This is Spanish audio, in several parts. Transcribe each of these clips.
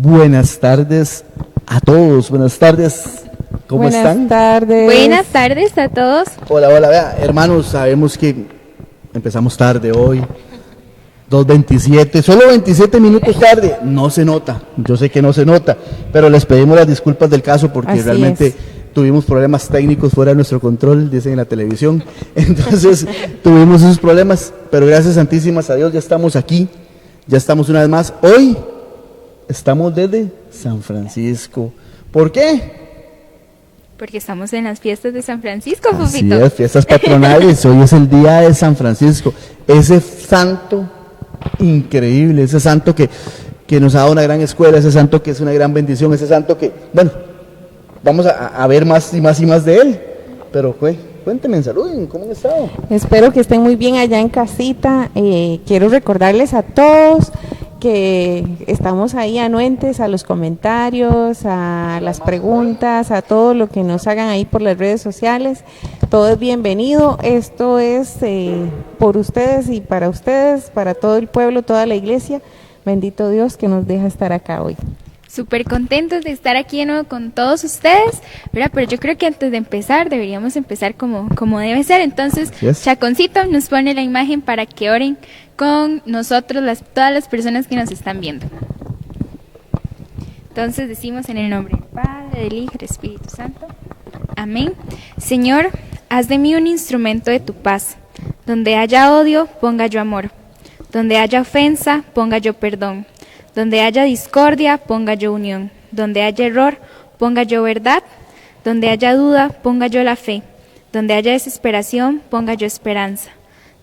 Buenas tardes a todos, buenas tardes, ¿cómo están? Buenas tardes. Buenas tardes a todos. Hola, vea, hermanos, sabemos que empezamos tarde hoy, 2:27, solo 27 minutos tarde, no se nota, yo sé que no se nota, pero les pedimos las disculpas del caso porque Así realmente es. tuvimos problemas técnicos fuera de nuestro control, dicen en la televisión, entonces tuvimos esos problemas, pero gracias santísimas a Dios ya estamos aquí, ya estamos una vez más, hoy estamos desde San Francisco. ¿Por qué? Porque estamos en las fiestas de San Francisco, Así Fufito. es, fiestas patronales, hoy es el día de San Francisco, ese santo increíble, ese santo que nos ha dado una gran escuela, ese santo que es una gran bendición, ese santo que, bueno, vamos a ver más y más y más de él, pero cuéntenme, saluden, ¿cómo han estado? Espero que estén muy bien allá en casita. Quiero recordarles a todos que estamos ahí anuentes a los comentarios, a las preguntas, a todo lo que nos hagan ahí por las redes sociales. Todo es bienvenido. Esto es por ustedes y para todo el pueblo, toda la iglesia. Bendito Dios que nos deja estar acá hoy. Súper contentos de estar aquí de nuevo con todos ustedes, ¿verdad? Pero yo creo que antes de empezar, deberíamos empezar como debe ser. Entonces, Yes. Chaconcito nos pone la imagen para que oren con nosotros, todas las personas que nos están viendo. Entonces decimos en el nombre del Padre, del Hijo y del Espíritu Santo. Amén. Señor, haz de mí un instrumento de tu paz. Donde haya odio, ponga yo amor. Donde haya ofensa, ponga yo perdón. Donde haya discordia, ponga yo unión. Donde haya error, ponga yo verdad. Donde haya duda, ponga yo la fe. Donde haya desesperación, ponga yo esperanza.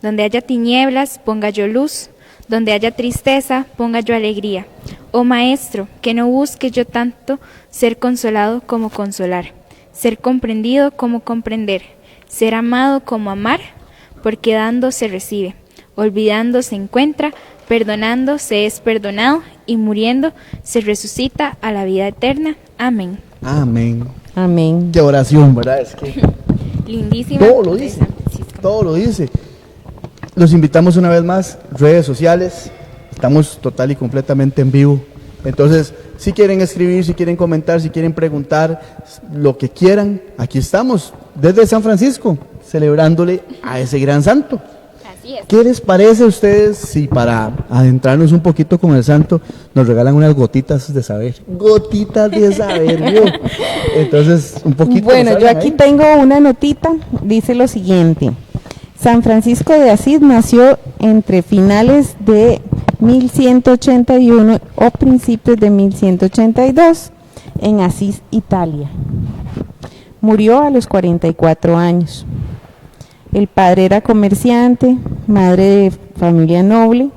Donde haya tinieblas, ponga yo luz. Donde haya tristeza, ponga yo alegría. Oh Maestro, que no busque yo tanto ser consolado como consolar, ser comprendido como comprender, ser amado como amar, porque dando se recibe, olvidando se encuentra, perdonando se es perdonado y muriendo se resucita a la vida eterna. Amén. Amén. Amén. Qué oración, ¿verdad? Es que Lindísima. todo lo de dice, San Francisco. todo lo dice. Los invitamos una vez más, redes sociales, estamos total y completamente en vivo. Entonces, si quieren escribir, si quieren comentar, si quieren preguntar, lo que quieran, aquí estamos, desde San Francisco, celebrándole a ese gran santo. Así es. ¿Qué les parece a ustedes si para adentrarnos un poquito con el santo nos regalan unas gotitas de saber? Gotitas de saber, ¿vio? Entonces, un poquito. Bueno, ¿nos yo hablan aquí ahí? tengo una notita, dice lo siguiente. San Francisco de Asís nació entre finales de 1181 o principios de 1182 en Asís, Italia. Murió a los 44 años. El padre era comerciante, madre de familia noble.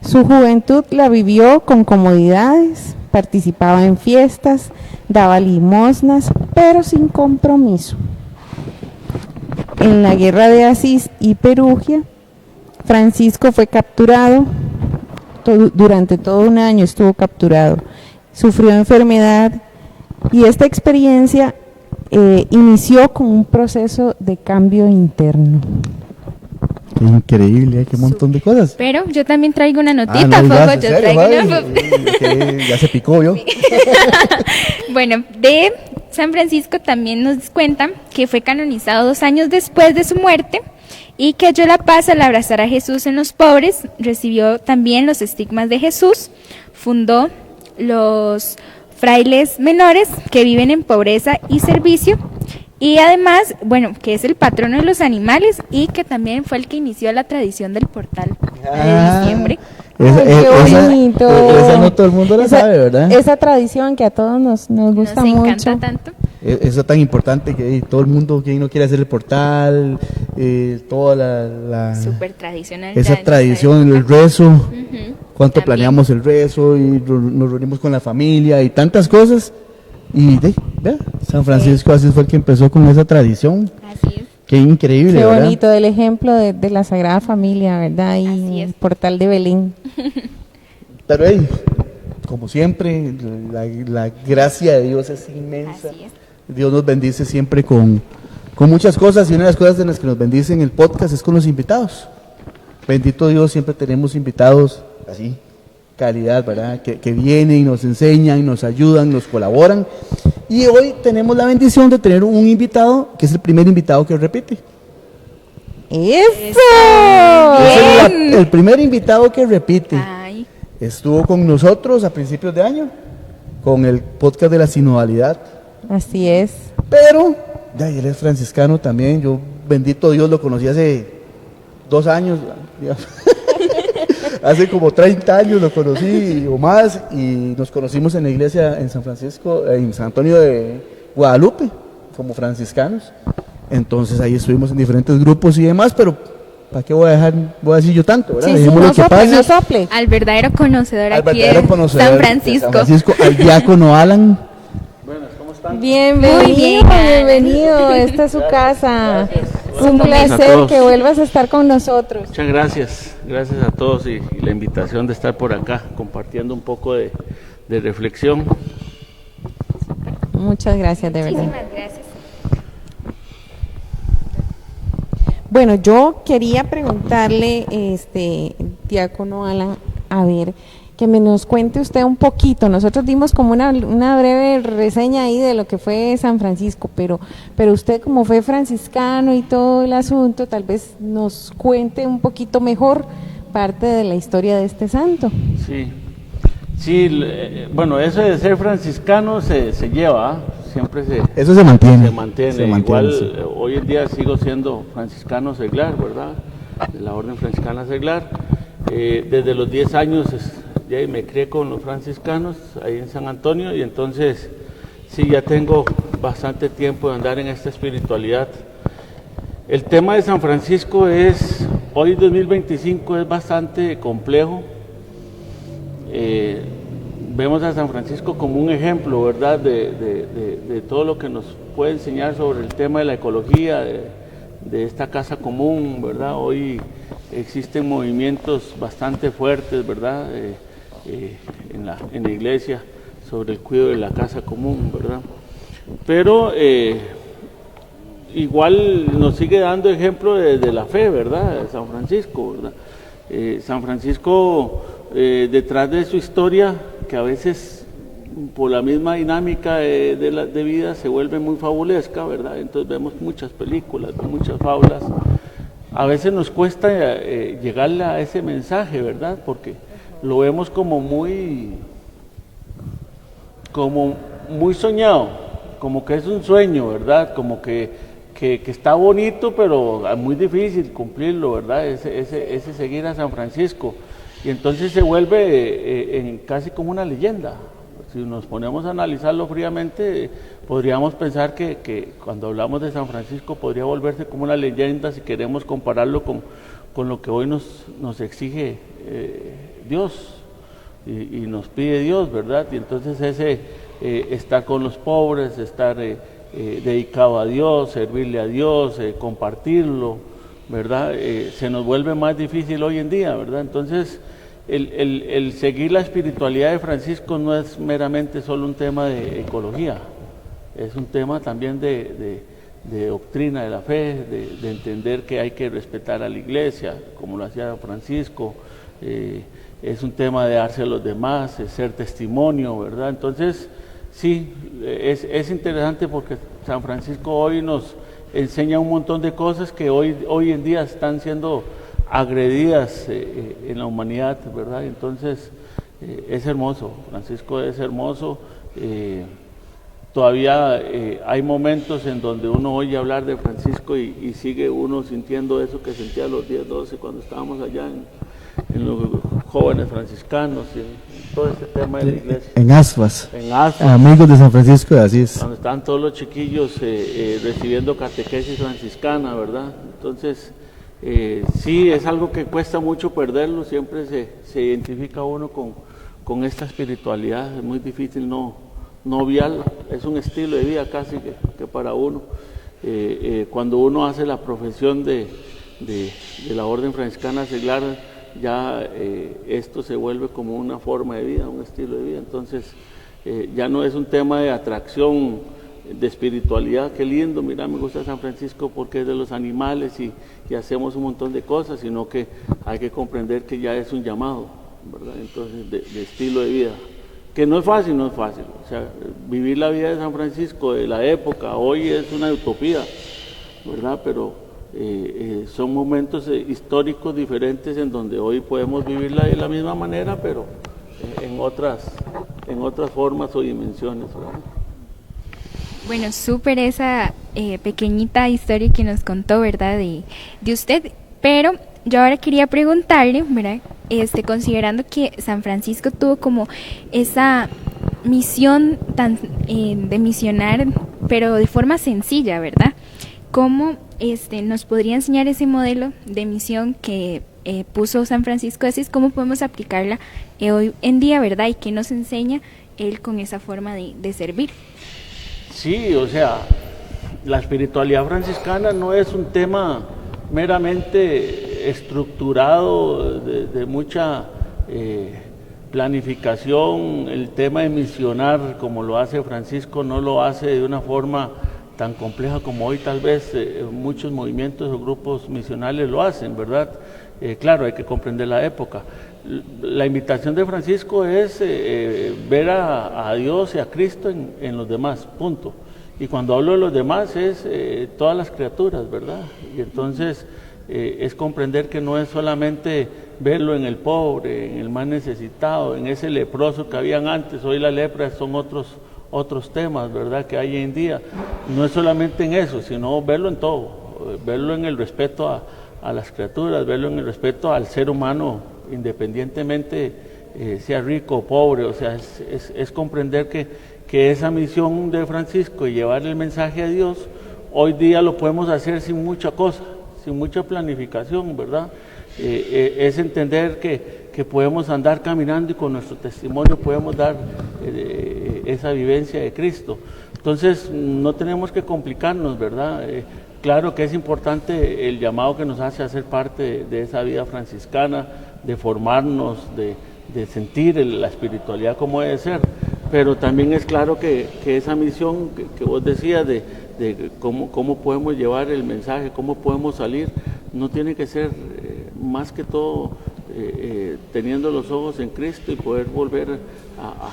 Su juventud la vivió con comodidades, participaba en fiestas, daba limosnas, pero sin compromiso. En la guerra de Asís y Perugia, Francisco fue capturado, durante todo un año estuvo capturado, sufrió enfermedad y esta experiencia inició con un proceso de cambio interno. Qué increíble, qué montón de cosas. Pero yo también traigo una Ah, notita, no digas, Fofo, ¿en yo serio, traigo Fabi? una. Que ya se picó, ¿yo? Bueno, de San Francisco también nos cuentan que fue canonizado 2 años después de su muerte y que halló la paz al abrazar a Jesús en los pobres, recibió también los estigmas de Jesús, fundó los frailes menores que viven en pobreza y servicio y además, bueno, que es el patrono de los animales y que también fue el que inició la tradición del portal de diciembre. Esa, Ay, qué bonito. esa no todo el mundo la sabe, ¿verdad? Esa tradición que a todos nos gusta Nos encanta mucho. tanto. Eso tan importante que todo el mundo, quien no quiere hacer el portal, toda la Súper tradicional. esa ya en esta tradición, el época. rezo, Ujú. cuánto También. planeamos el rezo y nos reunimos con la familia y tantas cosas. Y vea, San Francisco así fue el que empezó con esa tradición. Así es. Qué increíble, Qué ¿verdad? bonito, del ejemplo de la Sagrada Familia, ¿verdad? Así Y es. el portal de Belén. Pero como siempre, la gracia de Dios es inmensa. Así es. Dios nos bendice siempre con muchas cosas y una de las cosas en las que nos bendice en el podcast es con los invitados. Bendito Dios, siempre tenemos invitados así, calidad, ¿verdad? Que vienen, nos enseñan, nos ayudan, nos colaboran. Y hoy tenemos la bendición de tener un invitado, que es el primer invitado que repite. ¡Eso! Es el primer invitado que repite. Ay, Estuvo con nosotros a principios de año, con el podcast de la sinodalidad. Así es. Pero, ya, él es franciscano también. Yo, bendito Dios, lo conocí hace 2 años, digamos. Hace como 30 años lo conocí o más, y nos conocimos en la iglesia en San Francisco, en San Antonio de Guadalupe, como franciscanos. Entonces ahí estuvimos en diferentes grupos y demás, pero ¿para qué voy a decir yo tanto, ¿verdad? Sí, sí, Dejémoslo no que sople, pase. no sople. al verdadero conocedor Al aquí verdadero de conocedor San de Francisco. San Francisco, al diácono Alan. Bienvenido, Muy bien. bienvenido. Esta es su casa. Un Gracias a placer todos. que vuelvas a estar con nosotros. Muchas gracias, gracias a todos y la invitación de estar por acá compartiendo un poco de reflexión. Muchas gracias, de verdad. Muchísimas gracias. Bueno, yo quería preguntarle, diácono Alan, a ver, que me nos cuente usted un poquito. Nosotros dimos como una breve reseña ahí de lo que fue San Francisco, pero usted como fue franciscano y todo el asunto, tal vez nos cuente un poquito mejor parte de la historia de este santo. Sí, bueno, eso de ser franciscano se lleva, ¿ah? Siempre Eso se mantiene. se mantiene. Se mantiene, Igual sí. hoy en día sigo siendo franciscano seglar, ¿verdad? De la orden franciscana seglar. Desde los 10 años ya me crié con los franciscanos ahí en San Antonio, y entonces sí, ya tengo bastante tiempo de andar en esta espiritualidad. El tema de San Francisco hoy 2025 es bastante complejo. Vemos a San Francisco como un ejemplo, ¿verdad?, de todo lo que nos puede enseñar sobre el tema de la ecología, de esta casa común, ¿verdad? Hoy existen movimientos bastante fuertes, ¿verdad?, en la iglesia sobre el cuidado de la casa común, ¿verdad? Pero igual nos sigue dando ejemplo de la fe, ¿verdad?, de San Francisco, ¿verdad? San Francisco, detrás de su historia, que a veces por la misma dinámica de vida se vuelve muy fabulesca, ¿verdad? Entonces vemos muchas películas, muchas fábulas. A veces nos cuesta llegarle a ese mensaje, ¿verdad? Porque lo vemos como muy soñado, como que es un sueño, ¿verdad? Como que está bonito, pero es muy difícil cumplirlo, ¿verdad? Ese seguir a San Francisco. Y entonces se vuelve casi como una leyenda. Si nos ponemos a analizarlo fríamente, podríamos pensar que cuando hablamos de San Francisco podría volverse como una leyenda si queremos compararlo con lo que hoy nos exige Dios y nos pide Dios, ¿verdad? Y entonces estar con los pobres, estar dedicado a Dios, servirle a Dios, compartirlo, ¿verdad? Se nos vuelve más difícil hoy en día, ¿verdad? Entonces, el seguir la espiritualidad de Francisco no es meramente solo un tema de ecología, es un tema también de doctrina de la fe, de entender que hay que respetar a la iglesia, como lo hacía Francisco, es un tema de darse a los demás, ser testimonio, ¿verdad? Entonces, sí, es interesante porque San Francisco hoy nos enseña un montón de cosas que hoy en día están siendo agredidas en la humanidad, ¿verdad? Entonces es hermoso, Francisco es hermoso. Todavía hay momentos en donde uno oye hablar de Francisco y sigue uno sintiendo eso que sentía a los 10, 12 cuando estábamos allá en los jóvenes franciscanos y en todo este tema de la iglesia. En Aspas. En Aspas. Amigos de San Francisco de Asís. Cuando estaban todos los chiquillos recibiendo catequesis franciscana, ¿verdad? Entonces, sí, es algo que cuesta mucho perderlo, siempre se identifica uno con esta espiritualidad, es muy difícil no obviarla, es un estilo de vida casi que para uno. Cuando uno hace la profesión de la orden franciscana seglar, ya esto se vuelve como una forma de vida, un estilo de vida, entonces ya no es un tema de atracción, de espiritualidad, qué lindo, mira, me gusta San Francisco porque es de los animales y hacemos un montón de cosas, sino que hay que comprender que ya es un llamado, ¿verdad? Entonces, de estilo de vida. Que no es fácil, no es fácil. O sea, vivir la vida de San Francisco de la época, hoy es una utopía, ¿verdad? Pero son momentos históricos diferentes en donde hoy podemos vivirla de la misma manera, pero en otras formas o dimensiones, ¿verdad? Bueno, súper esa pequeñita historia que nos contó, ¿verdad? De usted, pero yo ahora quería preguntarle, ¿verdad? Considerando que San Francisco tuvo como esa misión de misionar, pero de forma sencilla, ¿verdad? ¿Cómo nos podría enseñar ese modelo de misión que puso San Francisco de Asís? ¿Cómo podemos aplicarla hoy en día, ¿verdad? ¿Y qué nos enseña él con esa forma de servir? Sí, o sea, la espiritualidad franciscana no es un tema meramente estructurado de mucha planificación. El tema de misionar como lo hace Francisco no lo hace de una forma tan compleja como hoy tal vez muchos movimientos o grupos misionales lo hacen, ¿verdad? Claro, hay que comprender la época. La invitación de Francisco es ver a Dios y a Cristo en los demás, punto. Y cuando hablo de los demás es todas las criaturas, ¿verdad? Y entonces es comprender que no es solamente verlo en el pobre, en el más necesitado, en ese leproso que habían antes. Hoy la lepra son otros temas, ¿verdad?, que hay hoy en día. No es solamente en eso, sino verlo en todo, verlo en el respeto a las criaturas, verlo en el respeto al ser humano, independientemente sea rico o pobre. O sea, es comprender que esa misión de Francisco y llevar el mensaje a Dios, hoy día lo podemos hacer sin mucha cosa, sin mucha planificación, ¿verdad? Es entender que podemos andar caminando y con nuestro testimonio podemos dar esa vivencia de Cristo. Entonces no tenemos que complicarnos, ¿verdad? Claro que es importante el llamado que nos hace a ser parte de esa vida franciscana, de formarnos, de sentir la espiritualidad como debe ser, pero también es claro que esa misión que vos decías de cómo podemos llevar el mensaje, cómo podemos salir, no tiene que ser más que todo teniendo los ojos en Cristo y poder volver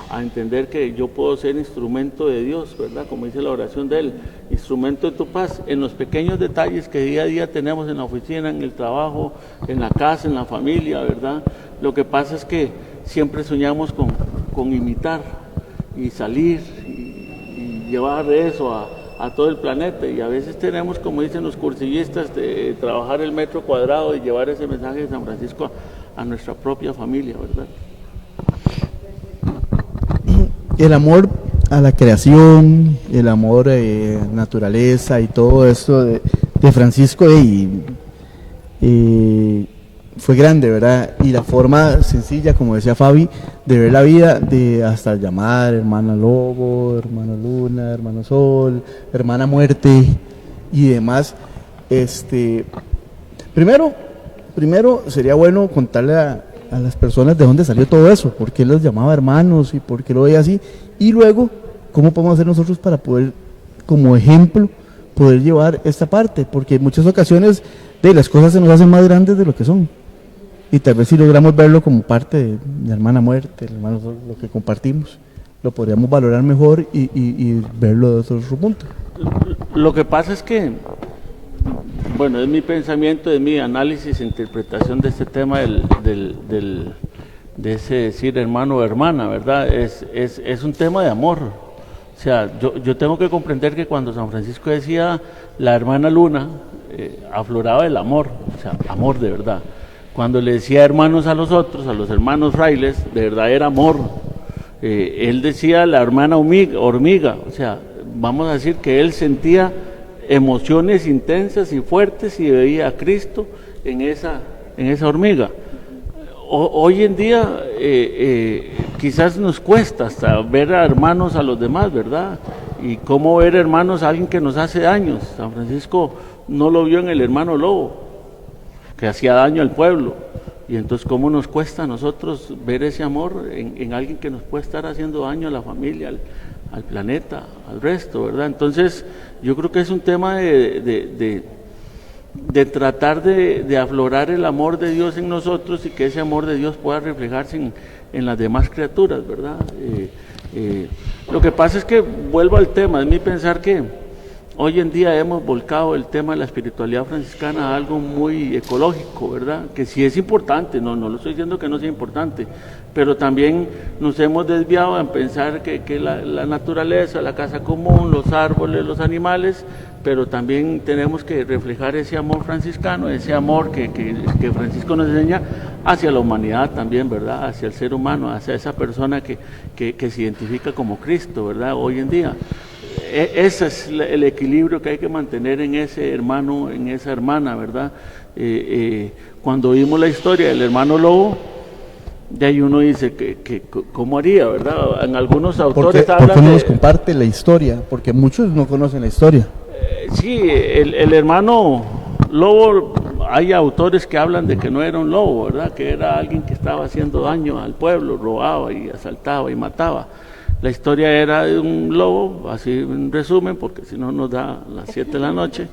a entender que yo puedo ser instrumento de Dios, ¿verdad? Como dice la oración de él, instrumento de tu paz, en los pequeños detalles que día a día tenemos en la oficina, en el trabajo, en la casa, en la familia, ¿verdad? Lo que pasa es que siempre soñamos con imitar y salir y llevar eso a todo el planeta, y a veces tenemos, como dicen los cursillistas, de trabajar el metro cuadrado y llevar ese mensaje de San Francisco a nuestra propia familia, ¿verdad? El amor a la creación, el amor a naturaleza y todo esto de Francisco fue grande, ¿verdad? Y la forma sencilla, como decía Fabi, de ver la vida, de hasta llamar hermana lobo, hermano luna, hermano sol, hermana muerte y demás. Primero sería bueno contarle a las personas de dónde salió todo eso, por qué los llamaba hermanos y por qué lo veía así, y luego cómo podemos hacer nosotros para poder, como ejemplo, poder llevar esta parte, porque en muchas ocasiones las cosas se nos hacen más grandes de lo que son, y tal vez si logramos verlo como parte de hermana muerte, hermano, lo que compartimos, lo podríamos valorar mejor y verlo desde otro punto. Lo que pasa es que, bueno, es mi pensamiento, es mi análisis e interpretación de este tema de ese decir hermano o hermana, ¿verdad? Es un tema de amor. O sea, yo tengo que comprender que cuando San Francisco decía la hermana luna, afloraba el amor, o sea, amor de verdad. Cuando le decía hermanos a los otros, a los hermanos frailes, de verdad era amor. Él decía la hermana hormiga, o sea, vamos a decir que él sentía emociones intensas y fuertes y veía a Cristo en esa hormiga. Hoy en día quizás nos cuesta hasta ver a hermanos a los demás, ¿verdad? Y cómo ver hermanos a alguien que nos hace daños. San Francisco no lo vio en el hermano lobo, que hacía daño al pueblo, y entonces cómo nos cuesta a nosotros ver ese amor en alguien que nos puede estar haciendo daño a la familia, al planeta, al resto, ¿verdad? Entonces yo creo que es un tema de de tratar de aflorar el amor de Dios en nosotros y que ese amor de Dios pueda reflejarse en las demás criaturas, ¿verdad? Lo que pasa es que, vuelvo al tema, es mi pensar que hoy en día hemos volcado el tema de la espiritualidad franciscana a algo muy ecológico, ¿verdad? Que sí es importante, no lo estoy diciendo que no sea importante, pero también nos hemos desviado en pensar que la naturaleza, la casa común, los árboles, los animales, pero también tenemos que reflejar ese amor franciscano, ese amor que Francisco nos enseña hacia la humanidad también, ¿verdad? Hacia el ser humano, hacia esa persona que se identifica como Cristo, ¿verdad? Hoy en día. Ese es el equilibrio que hay que mantener en ese hermano, en esa hermana, ¿verdad? Cuando vimos la historia del hermano lobo, de ahí uno dice que cómo haría, ¿verdad? En algunos autores ¿Por qué no nos comparte la historia? Porque muchos no conocen la historia. Sí, el hermano lobo, hay autores que hablan de que no era un lobo, ¿verdad? Que era alguien que estaba haciendo daño al pueblo, robaba y asaltaba y mataba. La historia era de un lobo, así en resumen, porque si no nos da las 7 de la noche.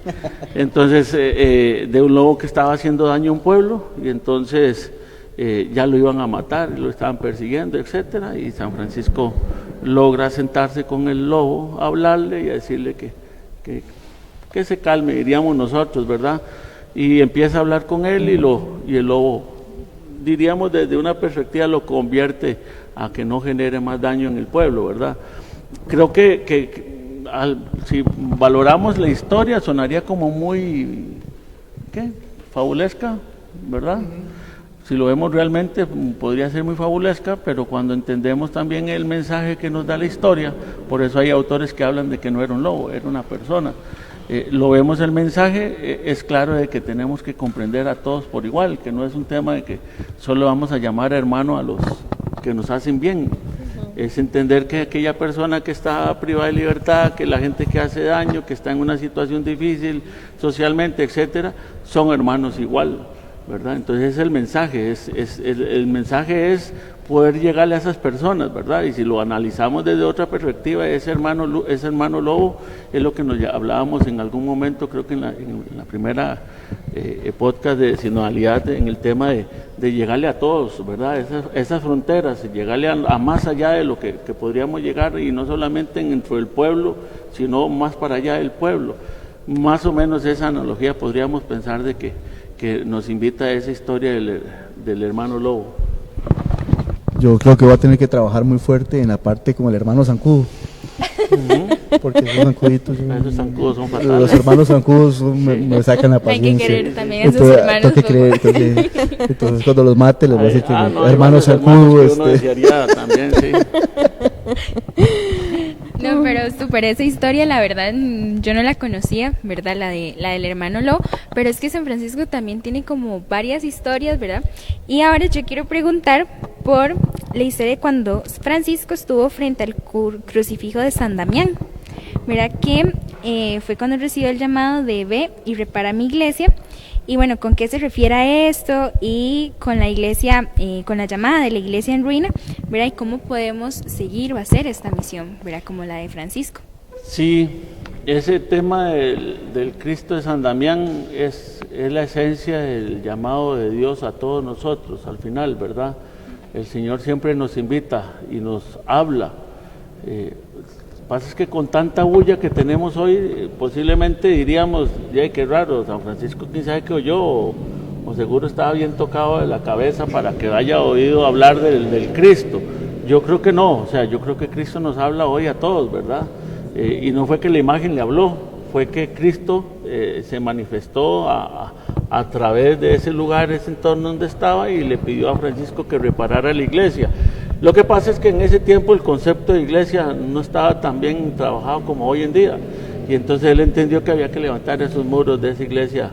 Entonces, de un lobo que estaba haciendo daño a un pueblo, y entonces ya lo iban a matar, lo estaban persiguiendo, etcétera. Y San Francisco logra sentarse con el lobo, hablarle y a decirle que se calme, diríamos nosotros, ¿verdad? Y empieza a hablar con él y el lobo, diríamos desde una perspectiva, lo convierte a que no genere más daño en el pueblo, ¿verdad? Creo que si valoramos la historia sonaría como muy, fabulesca, ¿verdad? Si lo vemos realmente podría ser muy fabulesca, pero cuando entendemos también el mensaje que nos da la historia, por eso hay autores que hablan de que no era un lobo, era una persona. Lo vemos el mensaje, es claro de que tenemos que comprender a todos por igual, que no es un tema de que solo vamos a llamar hermano a los que nos hacen bien. Es entender que aquella persona que está privada de libertad, que la gente que hace daño, que está en una situación difícil socialmente, etcétera, son hermanos igual, ¿verdad? Entonces el mensaje el mensaje es poder llegarle a esas personas, ¿verdad? Y si lo analizamos desde otra perspectiva, ese hermano lobo es lo que nos hablábamos en algún momento, creo que en la primera podcast de sinodalidad, en el tema de llegarle a todos, ¿verdad? Esas fronteras, llegarle a más allá de lo que podríamos llegar, y no solamente dentro del pueblo, sino más para allá del pueblo. Más o menos esa analogía podríamos pensar de que nos invita a esa historia del hermano lobo. Yo creo que voy a tener que trabajar muy fuerte en la parte como el hermano zancudo. Porque esos zancuditos, esos zancudos son fatales. Los hermanos zancudos me sacan la paciencia. Hay que querer también a sus hermanos. Entonces cuando los mate les voy a decir que hermano zancudo. Uno desearía también, sí. No, pero súper esa historia, la verdad, yo no la conocía, ¿verdad? La del hermano lobo, pero es que San Francisco también tiene como varias historias, ¿verdad? Y ahora yo quiero preguntar por la historia de cuando Francisco estuvo frente al crucifijo de San Damián, ¿verdad? Que fue cuando recibió el llamado de ve y repara mi iglesia. Y bueno, ¿con qué se refiere a esto? Y con la iglesia, con la llamada de la iglesia en ruina, ¿verdad? Y cómo podemos seguir o hacer esta misión, ¿verdad? Como la de Francisco. Sí, ese tema del Cristo de San Damián es la esencia del llamado de Dios a todos nosotros, al final, ¿verdad? El Señor siempre nos invita y nos habla. Pasa es que con tanta bulla que tenemos hoy, posiblemente diríamos, ya qué raro, San Francisco quién sabe qué oyó, o seguro estaba bien tocado de la cabeza para que haya oído hablar del Cristo. Yo creo que no, o sea, yo creo que Cristo nos habla hoy a todos, ¿verdad? Y no fue que la imagen le habló, fue que Cristo se manifestó a través de ese lugar, ese entorno donde estaba, y le pidió a Francisco que reparara la iglesia. Lo que pasa es que en ese tiempo el concepto de iglesia no estaba tan bien trabajado como hoy en día, y entonces él entendió que había que levantar esos muros de esa iglesia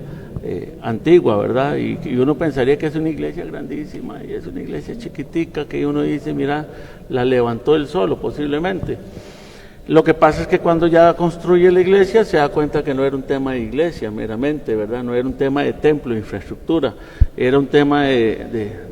antigua, ¿verdad? Y uno pensaría que es una iglesia grandísima, y es una iglesia chiquitica que uno dice, mira, la levantó él solo posiblemente. Lo que pasa es que cuando ya construye la iglesia se da cuenta que no era un tema de iglesia meramente, ¿verdad? No era un tema de templo, de infraestructura, era un tema de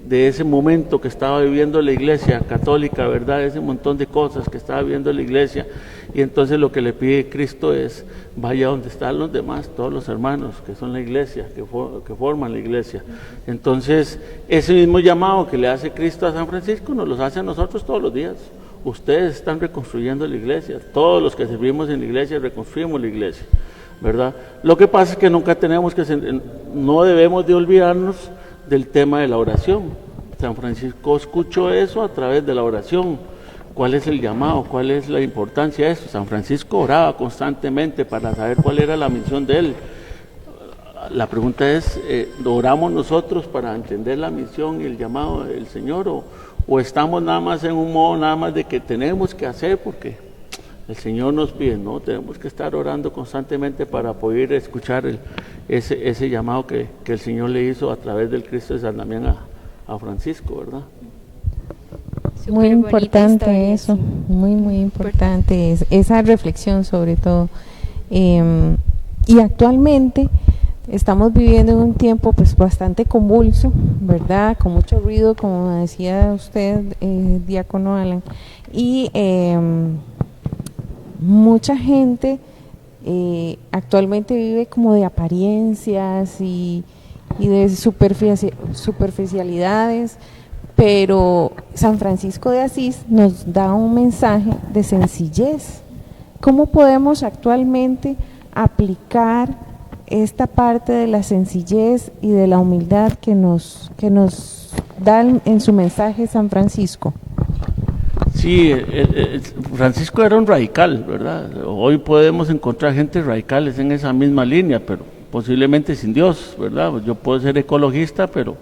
ese momento que estaba viviendo la iglesia católica, ¿verdad? Ese montón de cosas que estaba viviendo la iglesia. Y entonces lo que le pide Cristo es, vaya donde están los demás, todos los hermanos que son la iglesia, que forman la iglesia. Entonces, ese mismo llamado que le hace Cristo a San Francisco nos lo hace a nosotros todos los días. Ustedes están reconstruyendo la iglesia, todos los que servimos en la iglesia reconstruimos la iglesia, ¿verdad? Lo que pasa es que no debemos de olvidarnos del tema de la oración. San Francisco escuchó eso a través de la oración. ¿Cuál es el llamado? ¿Cuál es la importancia de eso? San Francisco oraba constantemente para saber cuál era la misión de él. La pregunta es, ¿oramos nosotros para entender la misión y el llamado del Señor o estamos nada más en un modo nada más de que tenemos que hacer porque el Señor nos pide? No, tenemos que estar orando constantemente para poder escuchar ese llamado que el Señor le hizo a través del Cristo de San Damián a Francisco, ¿verdad? Muy importante eso, muy importante esa reflexión sobre todo. Y actualmente estamos viviendo en un tiempo pues bastante convulso, ¿verdad? Con mucho ruido, como decía usted, diácono Alan, y mucha gente actualmente vive como de apariencias y de superficialidades, pero San Francisco de Asís nos da un mensaje de sencillez. ¿Cómo podemos actualmente aplicar esta parte de la sencillez y de la humildad que nos da en su mensaje San Francisco? Sí, Francisco era un radical, ¿verdad? Hoy podemos encontrar gente radicales en esa misma línea, pero posiblemente sin Dios, ¿verdad? Yo puedo ser ecologista, pero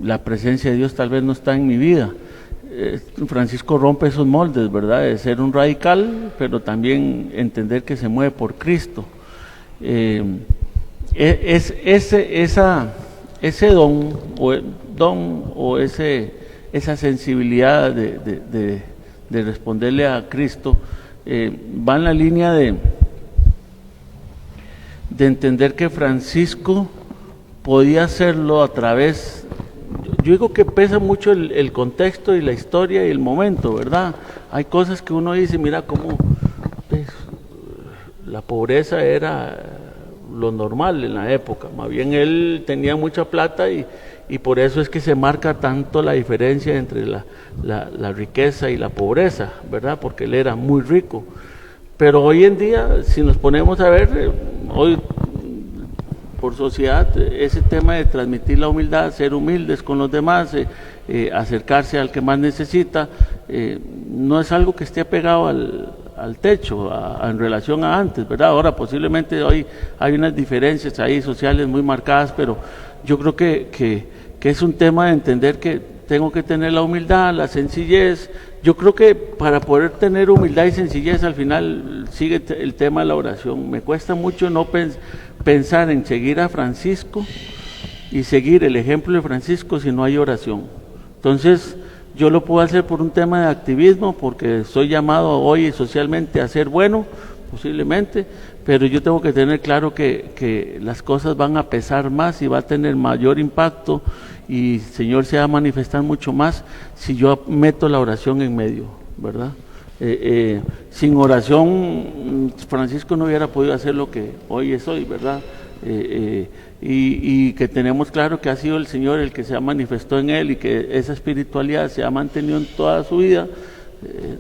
la presencia de Dios tal vez no está en mi vida. Francisco rompe esos moldes, ¿verdad? De ser un radical, pero también entender que se mueve por Cristo. Ese don o esa sensibilidad de responderle a Cristo va en la línea de entender que Francisco podía hacerlo a través. Yo digo que pesa mucho el contexto y la historia y el momento, ¿verdad? Hay cosas que uno dice, mira cómo pues, la pobreza era lo normal en la época, más bien él tenía mucha plata y por eso es que se marca tanto la diferencia entre la riqueza y la pobreza, ¿verdad? Porque él era muy rico. Pero hoy en día, si nos ponemos a ver, hoy por sociedad, ese tema de transmitir la humildad, ser humildes con los demás, acercarse al que más necesita, no es algo que esté pegado al techo en relación a antes, ¿verdad? Ahora posiblemente hoy hay unas diferencias ahí sociales muy marcadas, pero yo creo que es un tema de entender que tengo que tener la humildad, la sencillez. Yo creo que para poder tener humildad y sencillez al final sigue el tema de la oración. Me cuesta mucho no pensar en seguir a Francisco y seguir el ejemplo de Francisco si no hay oración. Entonces yo lo puedo hacer por un tema de activismo, porque soy llamado hoy socialmente a ser bueno, posiblemente, pero yo tengo que tener claro que las cosas van a pesar más y va a tener mayor impacto y el Señor se va a manifestar mucho más si yo meto la oración en medio, ¿verdad? Sin oración Francisco no hubiera podido hacer lo que hoy es hoy, ¿verdad? Y que tenemos claro que ha sido el Señor el que se ha manifestado en él y que esa espiritualidad se ha mantenido en toda su vida.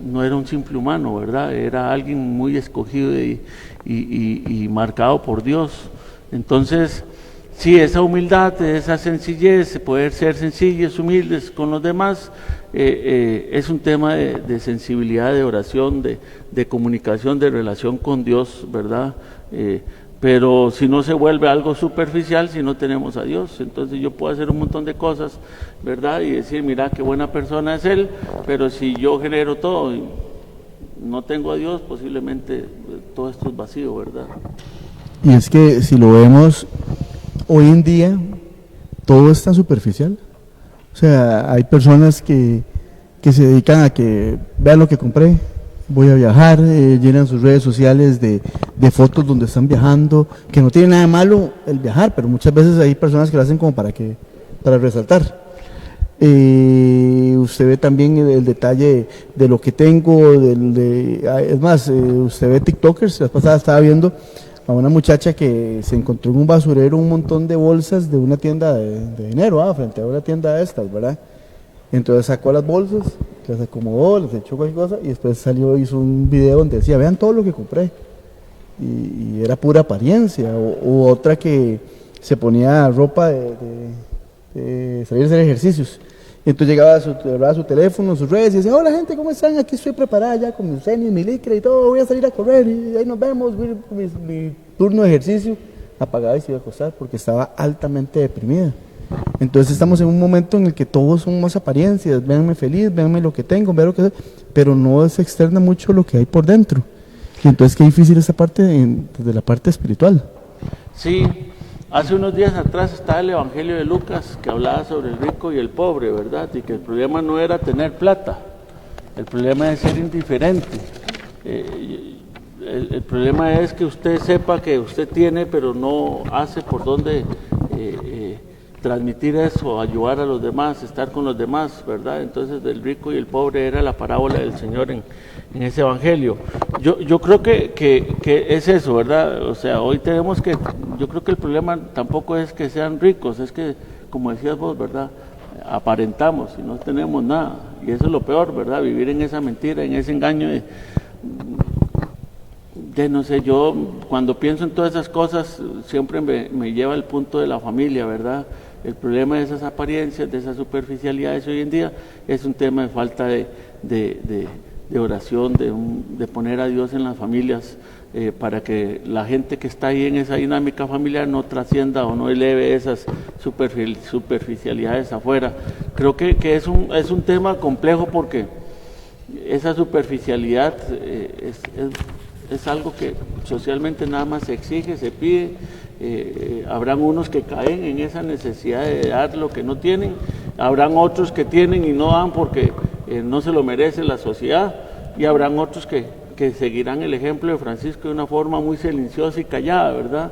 No era un simple humano, ¿verdad? Era alguien muy escogido y marcado por Dios. Entonces, sí, esa humildad, esa sencillez, poder ser sencillos, humildes con los demás, es un tema de sensibilidad, de oración, de comunicación, de relación con Dios, ¿verdad? Pero si no se vuelve algo superficial, si no tenemos a Dios, entonces yo puedo hacer un montón de cosas, ¿verdad? Y decir, mira, qué buena persona es Él, pero si yo genero todo y no tengo a Dios, posiblemente todo esto es vacío, ¿verdad? Y es que si lo vemos hoy en día, todo es tan superficial. O sea, hay personas que que se dedican a que vean lo que compré, voy a viajar, llenan sus redes sociales de fotos donde están viajando, que no tiene nada de malo el viajar, pero muchas veces hay personas que lo hacen como para resaltar. Usted ve también el detalle de lo que tengo, es más, usted ve TikTokers. La vez pasada estaba viendo a una muchacha que se encontró en un basurero un montón de bolsas de una tienda de dinero, frente a una tienda de estas, ¿verdad? Entonces sacó las bolsas, las acomodó, les echó cualquier cosa y después salió, hizo un video donde decía, vean todo lo que compré. Y era pura apariencia. O otra que se ponía ropa de salir a hacer ejercicios. Y entonces llegaba a su teléfono, sus redes y decía, hola gente, ¿cómo están? Aquí estoy preparada ya con mis tenis, mi licra y todo, voy a salir a correr y ahí nos vemos, mi turno de ejercicio. Apagada y se iba a acostar porque estaba altamente deprimida. Entonces estamos en un momento en el que todos son más apariencias, véanme feliz, véanme lo que tengo, vean lo que pero no se externa mucho lo que hay por dentro. Y entonces qué difícil esa parte desde la parte espiritual. Sí, hace unos días atrás estaba el Evangelio de Lucas que hablaba sobre el rico y el pobre, ¿verdad? Y que el problema no era tener plata, el problema es ser indiferente. El problema es que usted sepa que usted tiene, pero no hace por dónde transmitir eso, ayudar a los demás, estar con los demás, ¿verdad? Entonces del rico y el pobre era la parábola del Señor en ese evangelio. Yo creo que es eso, ¿verdad? O sea, hoy tenemos que, yo creo que el problema tampoco es que sean ricos, es que, como decías vos, ¿verdad? Aparentamos y no tenemos nada, y eso es lo peor, ¿verdad? Vivir en esa mentira, en ese engaño de no sé, yo cuando pienso en todas esas cosas siempre me lleva al punto de la familia, ¿verdad? El problema de esas apariencias, de esas superficialidades hoy en día es un tema de falta de oración, de poner a Dios en las familias, para que la gente que está ahí en esa dinámica familiar no trascienda o no eleve esas superficialidades afuera. Creo que es un tema complejo porque esa superficialidad es algo que socialmente nada más se exige, se pide. Habrán unos que caen en esa necesidad de dar lo que no tienen, habrán otros que tienen y no dan porque no se lo merece la sociedad, y habrán otros que seguirán el ejemplo de Francisco de una forma muy silenciosa y callada, ¿verdad?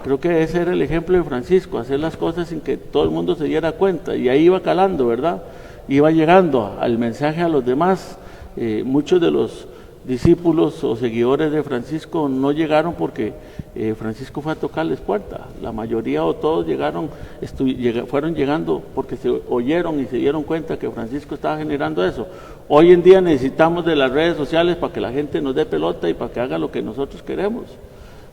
Creo que ese era el ejemplo de Francisco, hacer las cosas sin que todo el mundo se diera cuenta, y ahí iba calando, ¿verdad? Iba llegando al mensaje a los demás. Muchos de los discípulos o seguidores de Francisco no llegaron porque Francisco fue a tocarles puerta. La mayoría o todos fueron llegando porque se oyeron y se dieron cuenta que Francisco estaba generando eso. Hoy en día necesitamos de las redes sociales para que la gente nos dé pelota y para que haga lo que nosotros queremos,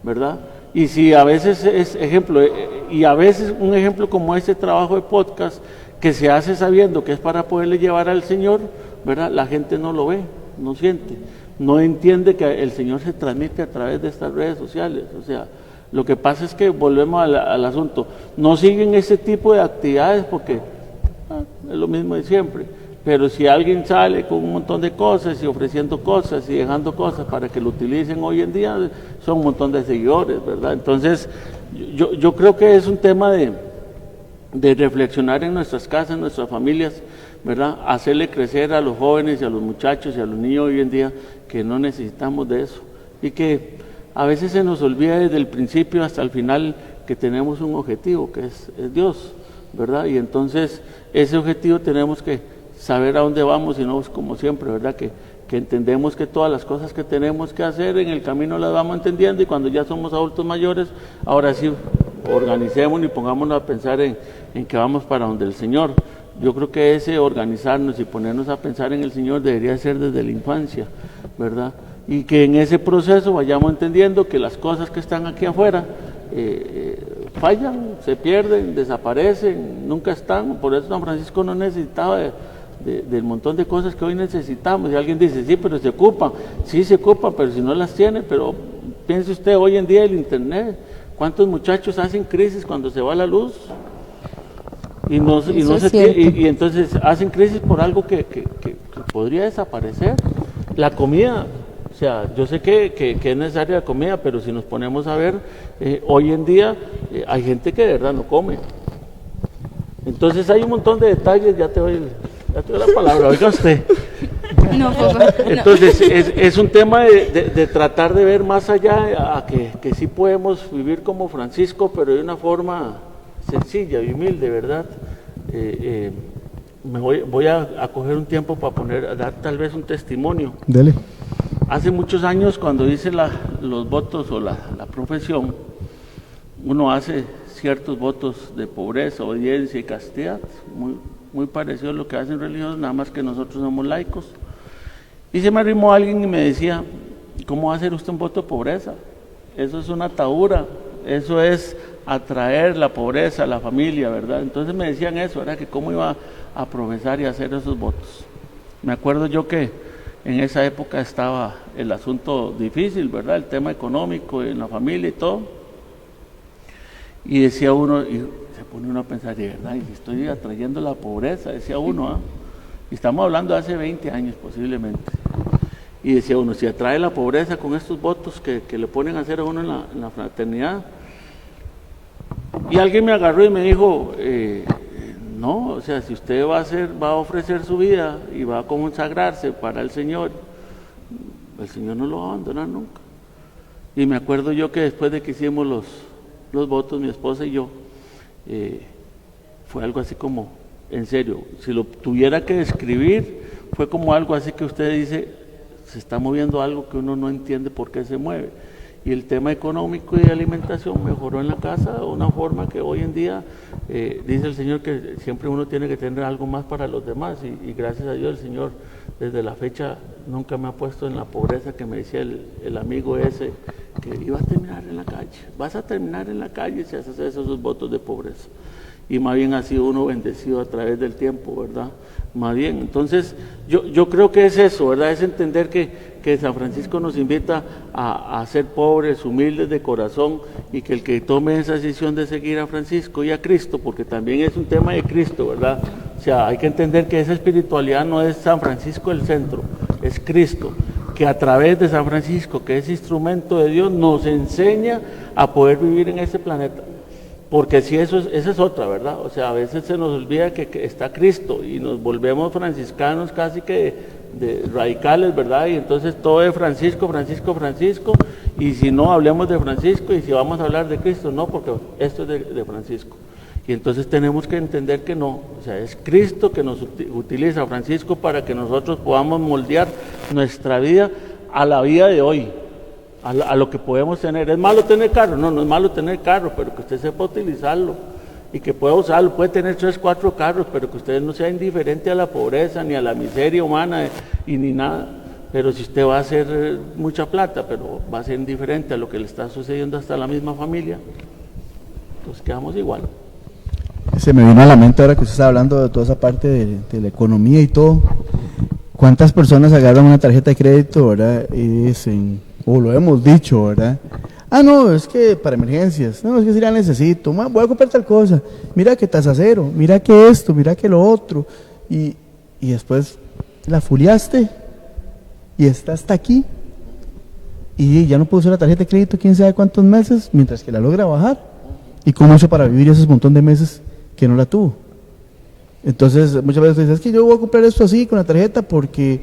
¿verdad? Y si a veces es ejemplo, y a veces un ejemplo como este trabajo de podcast que se hace sabiendo que es para poderle llevar al Señor, ¿verdad? La gente no lo ve, no siente, no entiende que el Señor se transmite a través de estas redes sociales. O sea, lo que pasa es que volvemos al asunto, no siguen ese tipo de actividades porque es lo mismo de siempre, pero si alguien sale con un montón de cosas y ofreciendo cosas y dejando cosas para que lo utilicen hoy en día, son un montón de seguidores, ¿verdad? Entonces yo creo que es un tema de reflexionar en nuestras casas, en nuestras familias, ¿verdad? Hacerle crecer a los jóvenes y a los muchachos y a los niños hoy en día que no necesitamos de eso, y que a veces se nos olvida desde el principio hasta el final que tenemos un objetivo que es Dios, ¿verdad? Y entonces ese objetivo tenemos que saber a dónde vamos, y no como siempre, ¿verdad? Que entendemos que todas las cosas que tenemos que hacer en el camino las vamos entendiendo, y cuando ya somos adultos mayores, ahora sí organicémonos y pongámonos a pensar en que vamos para donde el Señor. Yo creo que ese organizarnos y ponernos a pensar en el Señor debería ser desde la infancia, ¿verdad? Y que en ese proceso vayamos entendiendo que las cosas que están aquí afuera fallan, se pierden, desaparecen, nunca están. Por eso San Francisco no necesitaba del montón de cosas que hoy necesitamos. Y alguien dice, sí, pero se ocupan. Sí, se ocupan, pero si no las tiene. Pero piense usted, hoy en día el internet, ¿cuántos muchachos hacen crisis cuando se va la luz? Y entonces hacen crisis por algo que podría desaparecer. La comida, o sea, yo sé que es necesaria la comida, pero si nos ponemos a ver, hoy en día hay gente que de verdad no come. Entonces hay un montón de detalles, ya te doy Ya tuve la palabra, oiga usted. No, poco. Entonces, es un tema de tratar de ver más allá, a que sí podemos vivir como Francisco, pero de una forma sencilla y humilde, ¿verdad? Voy a coger un tiempo para dar tal vez un testimonio. Dele. Hace muchos años, cuando hice los votos o la profesión, uno hace ciertos votos de pobreza, obediencia y castidad, muy parecido a lo que hacen religiosos, nada más que nosotros somos laicos. Y se me arrimó alguien y me decía, ¿cómo va a hacer usted un voto de pobreza? Eso es una atadura, eso es atraer la pobreza a la familia, ¿verdad? Entonces me decían eso, ¿verdad? Que cómo iba a profesar y hacer esos votos. Me acuerdo yo que en esa época estaba el asunto difícil, ¿verdad? El tema económico en la familia y todo. Y decía uno, y se pone uno a pensar, ¿verdad? Y estoy atrayendo la pobreza, decía uno, ¿ah? Y estamos hablando de hace 20 años posiblemente. Y decía uno, si atrae la pobreza con estos votos que le ponen a hacer a uno en la fraternidad. Y alguien me agarró y me dijo, no, o sea, si usted va a ofrecer su vida y va a consagrarse para el Señor no lo va a abandonar nunca. Y me acuerdo yo que después de que hicimos los votos, mi esposa y yo, fue algo así como, en serio, si lo tuviera que describir, fue como algo así que usted dice, se está moviendo algo que uno no entiende por qué se mueve. Y el tema económico y de alimentación mejoró en la casa de una forma que hoy en día, dice el Señor que siempre uno tiene que tener algo más para los demás, y gracias a Dios el Señor desde la fecha nunca me ha puesto en la pobreza que me decía el amigo ese, que iba a terminar en la calle, vas a terminar en la calle si haces esos votos de pobreza. Y más bien ha sido uno bendecido a través del tiempo, ¿verdad? Más bien, entonces yo creo que es eso, ¿verdad? Es entender que San Francisco nos invita a ser pobres, humildes de corazón, y que el que tome esa decisión de seguir a Francisco y a Cristo, porque también es un tema de Cristo, ¿verdad? O sea, hay que entender que esa espiritualidad no es San Francisco el centro, es Cristo, que a través de San Francisco, que es instrumento de Dios, nos enseña a poder vivir en este planeta. Porque si esa es otra, ¿verdad? O sea, a veces se nos olvida que está Cristo y nos volvemos franciscanos casi que de radicales, ¿verdad? Y entonces todo es Francisco, Francisco, Francisco, y si no, hablemos de Francisco, y si vamos a hablar de Cristo, no, porque esto es de Francisco. Y entonces tenemos que entender que no, o sea, es Cristo que nos utiliza a Francisco para que nosotros podamos moldear nuestra vida a la vida de hoy, a lo que podemos tener. ¿Es malo tener carro? No es malo tener carro, pero que usted sepa utilizarlo y que pueda usarlo. Puede tener 3, 4 carros, pero que usted no sea indiferente a la pobreza ni a la miseria humana y ni nada. Pero si usted va a hacer mucha plata, pero va a ser indiferente a lo que le está sucediendo hasta a la misma familia, pues quedamos igual. Se me vino a la mente ahora que usted está hablando de toda esa parte de la economía y todo. ¿Cuántas personas agarran una tarjeta de crédito, verdad? Y dicen, o lo hemos dicho, ¿verdad? Ah, no, es que para emergencias, no, es que si la necesito, voy a comprar tal cosa, mira que tasa cero, mira que esto, mira que lo otro, y después la fuliaste, y está hasta aquí, y ya no puedo usar la tarjeta de crédito quién sabe cuántos meses, mientras que la logra bajar, y cómo hizo para vivir esos montón de meses que no la tuvo. Entonces muchas veces dices, es que yo voy a comprar esto así con la tarjeta porque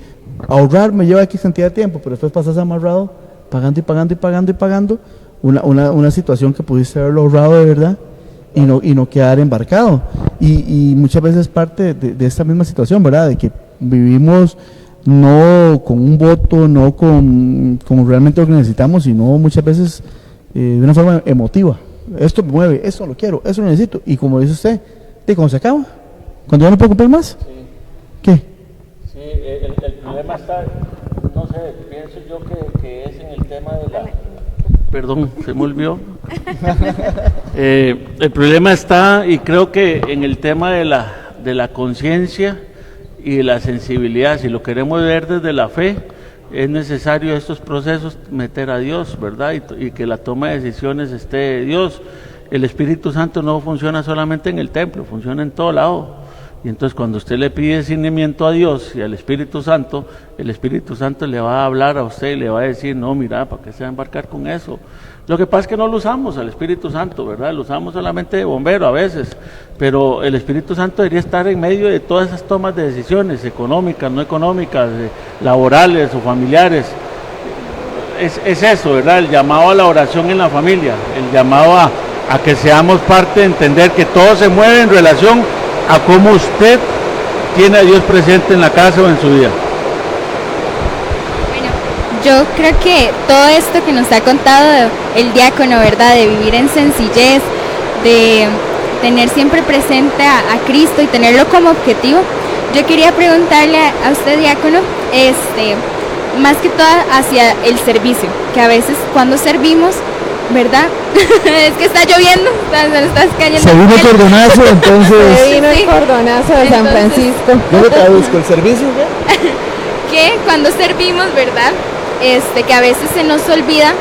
ahorrar me lleva X cantidad de tiempo, pero después pasas amarrado pagando y pagando y pagando y pagando una situación que pudiste haberlo ahorrado de verdad y no quedar embarcado. Y muchas veces parte de esta misma situación, ¿verdad? De que vivimos no con un voto, no con realmente lo que necesitamos, sino muchas veces de una forma emotiva. Esto me mueve, esto lo quiero, eso lo necesito. Y como dice usted, ¿de cómo se acaba? ¿Cuando ya no puedo comprar más? Sí. ¿Qué? Sí, el problema está, no sé, pienso yo que es en el tema de la... Perdón, se me olvidó. El problema está, y creo que en el tema de la conciencia y de la sensibilidad. Si lo queremos ver desde la fe, es necesario estos procesos meter a Dios, ¿verdad? Y que la toma de decisiones esté de Dios. El Espíritu Santo no funciona solamente en el templo, funciona en todo lado. Y entonces cuando usted le pide discernimiento a Dios y al Espíritu Santo, el Espíritu Santo le va a hablar a usted y le va a decir, no, mira, ¿para qué se va a embarcar con eso? Lo que pasa es que no lo usamos al Espíritu Santo, ¿verdad? Lo usamos solamente de bombero a veces, pero el Espíritu Santo debería estar en medio de todas esas tomas de decisiones económicas, no económicas, laborales o familiares. Es eso, ¿verdad? El llamado a la oración en la familia, el llamado a que seamos parte de entender que todo se mueve en relación a cómo usted tiene a Dios presente en la casa o en su vida. Bueno, yo creo que todo esto que nos ha contado el diácono, ¿verdad? De vivir en sencillez, de tener siempre presente a Cristo y tenerlo como objetivo. Yo quería preguntarle a usted, diácono, más que todo hacia el servicio, que a veces cuando servimos, ¿verdad? Es que está lloviendo, se nos está cayendo. Se vino el cordonazo, entonces. Se vino el cordonazo de San Francisco. Yo le traduzco el servicio, ¿ya? Que cuando servimos, ¿verdad? Que a veces se nos olvida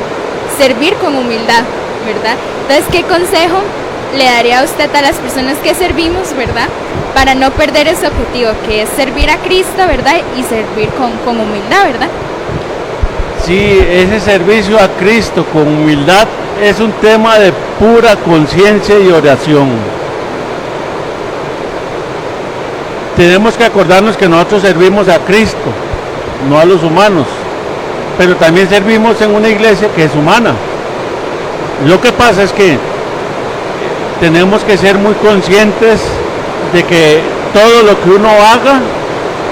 servir con humildad, ¿verdad? Entonces, ¿qué consejo le daría a usted a las personas que servimos, ¿verdad? Para no perder ese objetivo, que es servir a Cristo, ¿verdad? Y servir con humildad, ¿verdad? Sí, ese servicio a Cristo con humildad es un tema de pura conciencia y oración. Tenemos que acordarnos que nosotros servimos a Cristo, no a los humanos, pero también servimos en una iglesia que es humana. Lo que pasa es que tenemos que ser muy conscientes de que todo lo que uno haga,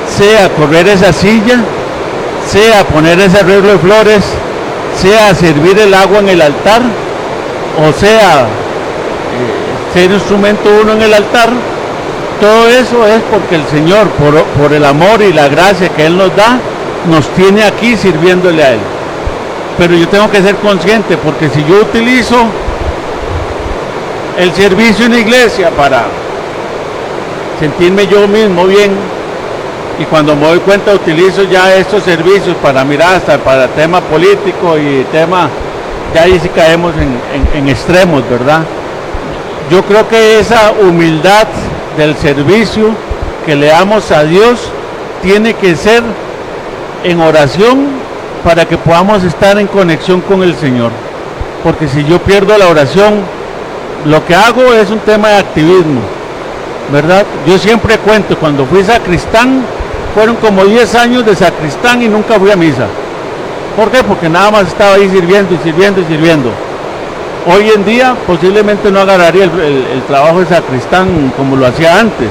sea correr esa silla, sea poner ese arreglo de flores, sea servir el agua en el altar, o sea ser instrumento uno en el altar, todo eso es porque el Señor, por el amor y la gracia que Él nos da, nos tiene aquí sirviéndole a Él. Pero yo tengo que ser consciente, porque si yo utilizo el servicio en la iglesia para sentirme yo mismo bien, y cuando me doy cuenta utilizo ya estos servicios para mirar hasta para tema político y tema, ya ahí sí caemos en extremos, ¿verdad? Yo creo que esa humildad del servicio que le damos a Dios tiene que ser en oración para que podamos estar en conexión con el Señor, porque si yo pierdo la oración, lo que hago es un tema de activismo, ¿verdad? Yo siempre cuento, cuando fui sacristán, fueron como 10 años de sacristán y nunca fui a misa. ¿Por qué? Porque nada más estaba ahí sirviendo y sirviendo y sirviendo. Hoy en día posiblemente no agarraría el trabajo de sacristán como lo hacía antes,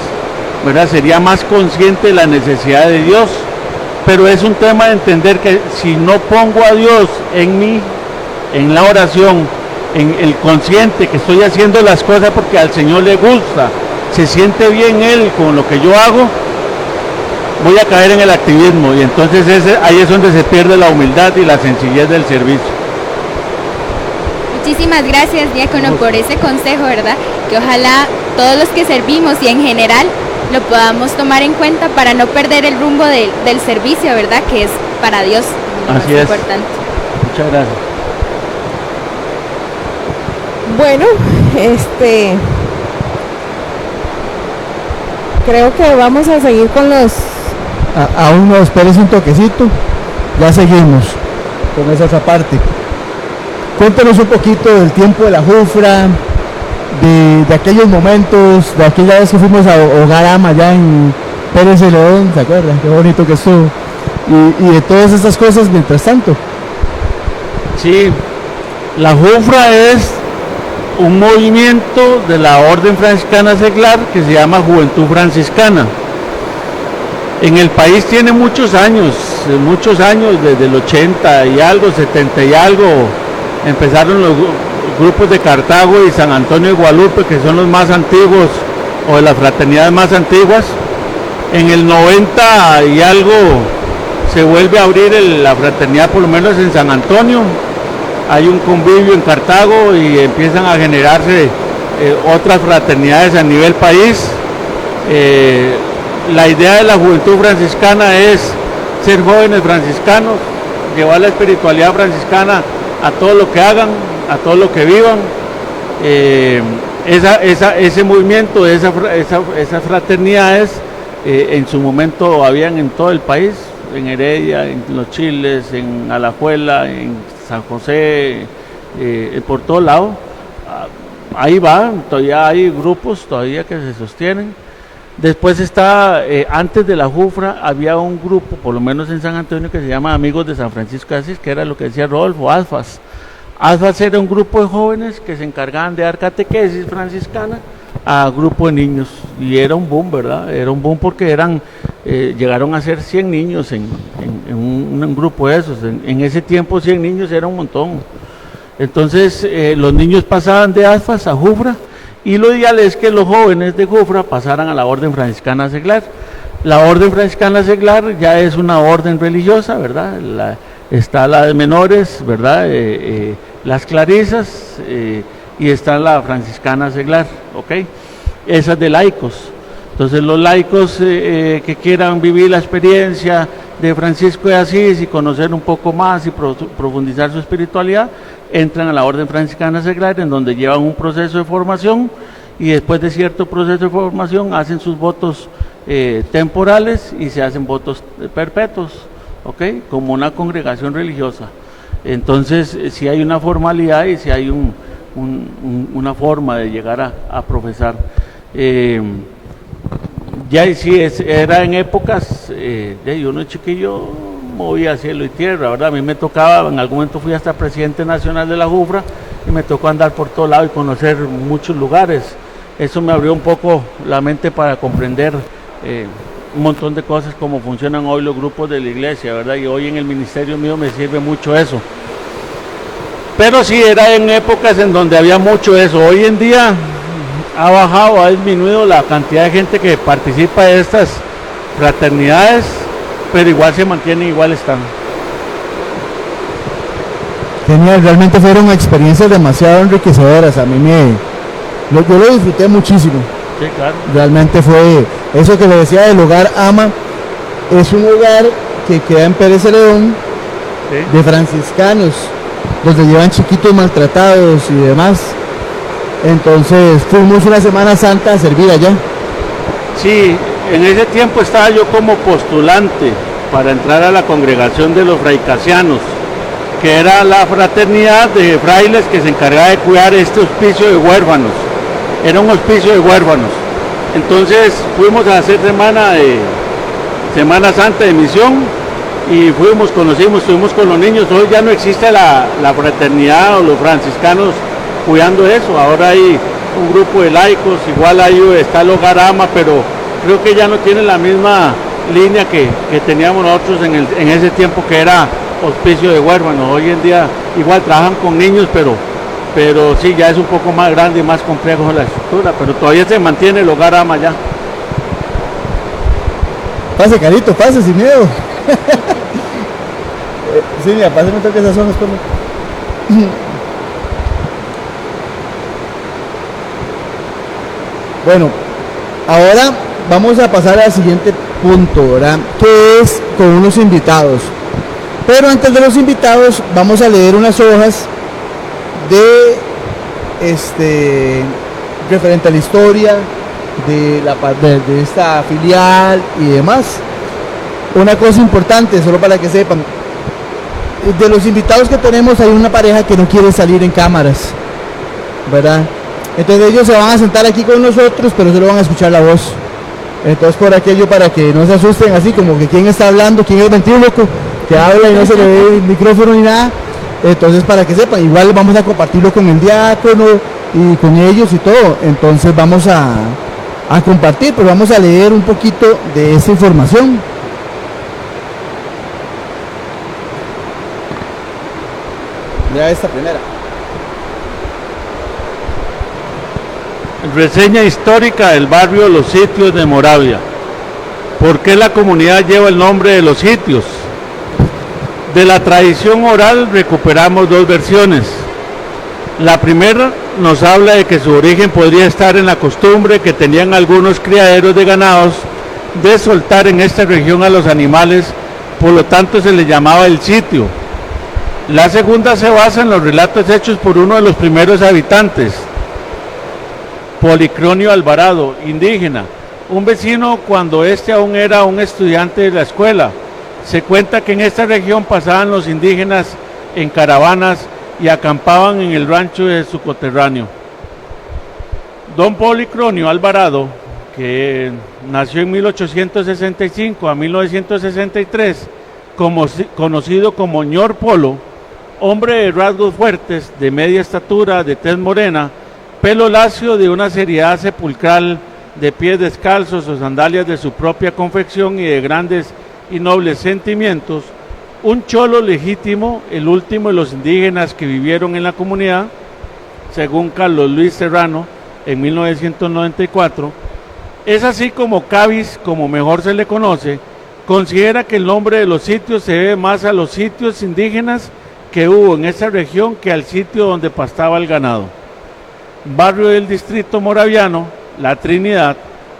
¿verdad? Sería más consciente de la necesidad de Dios, pero es un tema de entender que si no pongo a Dios en mí, en la oración, en el consciente que estoy haciendo las cosas porque al Señor le gusta, se siente bien Él con lo que yo hago, voy a caer en el activismo, y entonces ahí es donde se pierde la humildad y la sencillez del servicio. Muchísimas gracias, diácono, por ese consejo, ¿verdad? Que ojalá todos los que servimos y en general lo podamos tomar en cuenta para no perder el rumbo del servicio, ¿verdad? Que es para Dios lo más importante. Muchas gracias. Bueno, creo que vamos a seguir con los... Aún no, espérese un toquecito, ya seguimos con esa parte. Cuéntanos un poquito del tiempo de la Jufra, de aquellos momentos, de aquella vez que fuimos a Hogar Ama allá en Pérez de León, ¿se acuerdan? Qué bonito que estuvo. Y de todas estas cosas mientras tanto. Sí, la Jufra es un movimiento de la Orden Franciscana Seglar que se llama Juventud Franciscana. En el país tiene muchos años, desde el 80 y algo, 70 y algo, empezaron los grupos de Cartago y San Antonio de Guadalupe, que son los más antiguos, o de las fraternidades más antiguas. En el 90 y algo se vuelve a abrir la fraternidad, por lo menos en San Antonio. Hay un convivio en Cartago y empiezan a generarse otras fraternidades a nivel país. La idea de la Juventud Franciscana es ser jóvenes franciscanos, llevar la espiritualidad franciscana a todo lo que hagan, a todo lo que vivan. ese movimiento, esas fraternidades, en su momento habían en todo el país, en Heredia, en Los Chiles, en Alajuela, en San José, por todo lado. Ahí va, todavía hay grupos todavía que se sostienen. Después está, antes de la Jufra, había un grupo, por lo menos en San Antonio, que se llama Amigos de San Francisco de Asís, que era lo que decía Rodolfo, ASFAS. ASFAS era un grupo de jóvenes que se encargaban de dar catequesis franciscana a grupo de niños, y era un boom, ¿verdad? Era un boom porque llegaron a ser 100 niños en un grupo de esos. En ese tiempo 100 niños era un montón. Entonces los niños pasaban de ASFAS a Jufra, y lo ideal es que los jóvenes de Jufra pasaran a la Orden Franciscana Seglar. La Orden Franciscana Seglar ya es una orden religiosa, ¿verdad? Está la de menores, ¿verdad? Las clarisas, y está la Franciscana Seglar, ¿ok? Esa es de laicos. Entonces los laicos que quieran vivir la experiencia de Francisco de Asís y conocer un poco más y profundizar su espiritualidad, entran a la Orden Franciscana Seglar, en donde llevan un proceso de formación, y después de cierto proceso de formación hacen sus votos temporales y se hacen votos perpetuos, ¿ok? Como una congregación religiosa. Entonces si hay una formalidad y si hay una forma de llegar a profesar. Ya sí, era en épocas de uno chiquillo movía cielo y tierra, ¿verdad? A mí me tocaba, en algún momento fui hasta presidente nacional de la Jufra, y me tocó andar por todo lado y conocer muchos lugares. Eso me abrió un poco la mente para comprender un montón de cosas, cómo funcionan hoy los grupos de la iglesia, ¿verdad? Y hoy en el ministerio mío me sirve mucho eso. Pero sí, era en épocas en donde había mucho eso. Hoy en día ha bajado, ha disminuido la cantidad de gente que participa de estas fraternidades, pero igual se mantienen, igual están. Genial, realmente fueron experiencias demasiado enriquecedoras. A mí yo lo disfruté muchísimo. Sí, claro. Realmente fue eso que le decía del hogar AMA. Es un hogar que queda en Pérez Celedón, sí, de franciscanos, donde llevan chiquitos maltratados y demás. Entonces fuimos una Semana Santa a servir allá. Sí, en ese tiempo estaba yo como postulante para entrar a la congregación de los fraicasianos, que era la fraternidad de frailes que se encargaba de cuidar este hospicio de huérfanos. Era un hospicio de huérfanos. Entonces fuimos a hacer Semana Santa de misión, y estuvimos con los niños. Hoy ya no existe la fraternidad o los franciscanos cuidando eso. Ahora hay un grupo de laicos, igual ahí está el hogar AMA, pero creo que ya no tiene la misma línea que teníamos nosotros en ese tiempo, que era hospicio de huérfanos. Hoy en día igual trabajan con niños, pero sí, ya es un poco más grande y más complejo la estructura, pero todavía se mantiene el hogar AMA ya. Pase, Carito, pase sin miedo. Sí, mira, pásame un toque esas zonas, por favor. Bueno, ahora vamos a pasar al siguiente punto, ¿verdad? Que es con unos invitados. Pero antes de los invitados vamos a leer unas hojas de referente a la historia de esta filial y demás. Una cosa importante, solo para que sepan, de los invitados que tenemos hay una pareja que no quiere salir en cámaras, ¿verdad? Entonces ellos se van a sentar aquí con nosotros, pero solo van a escuchar la voz. Entonces por aquello, para que no se asusten así como que quién está hablando, quién es el ventríloco que habla y no se le ve el micrófono ni nada. Entonces para que sepan, igual vamos a compartirlo con el diácono y con ellos y todo. Entonces vamos a compartir, pero vamos a leer un poquito de esa información. Mira esta primera. Reseña histórica del barrio Los Sitios de Moravia. ¿Por qué la comunidad lleva el nombre de Los Sitios? De la tradición oral recuperamos dos versiones. La primera nos habla de que su origen podría estar en la costumbre que tenían algunos criaderos de ganados de soltar en esta región a los animales, por lo tanto se le llamaba el sitio. La segunda se basa en los relatos hechos por uno de los primeros habitantes, Policronio Alvarado, indígena, un vecino cuando este aún era un estudiante de la escuela. Se cuenta que en esta región pasaban los indígenas en caravanas y acampaban en el rancho de su coterráneo. Don Policronio Alvarado, que nació en 1865 a 1963, conocido como Ñor Polo, hombre de rasgos fuertes, de media estatura, de tez morena, pelo lacio, de una seriedad sepulcral, de pies descalzos o sandalias de su propia confección y de grandes y nobles sentimientos, un cholo legítimo, el último de los indígenas que vivieron en la comunidad, según Carlos Luis Serrano, en 1994, es así como Cavis, como mejor se le conoce, considera que el nombre de los sitios se debe más a los sitios indígenas que hubo en esa región que al sitio donde pastaba el ganado. Barrio del distrito moraviano, La Trinidad,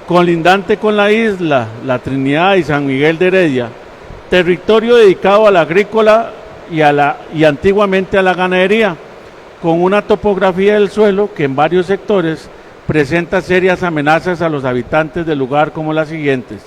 colindante con la isla La Trinidad y San Miguel de Heredia, territorio dedicado a la agrícola y antiguamente a la ganadería, con una topografía del suelo que en varios sectores presenta serias amenazas a los habitantes del lugar, como las siguientes: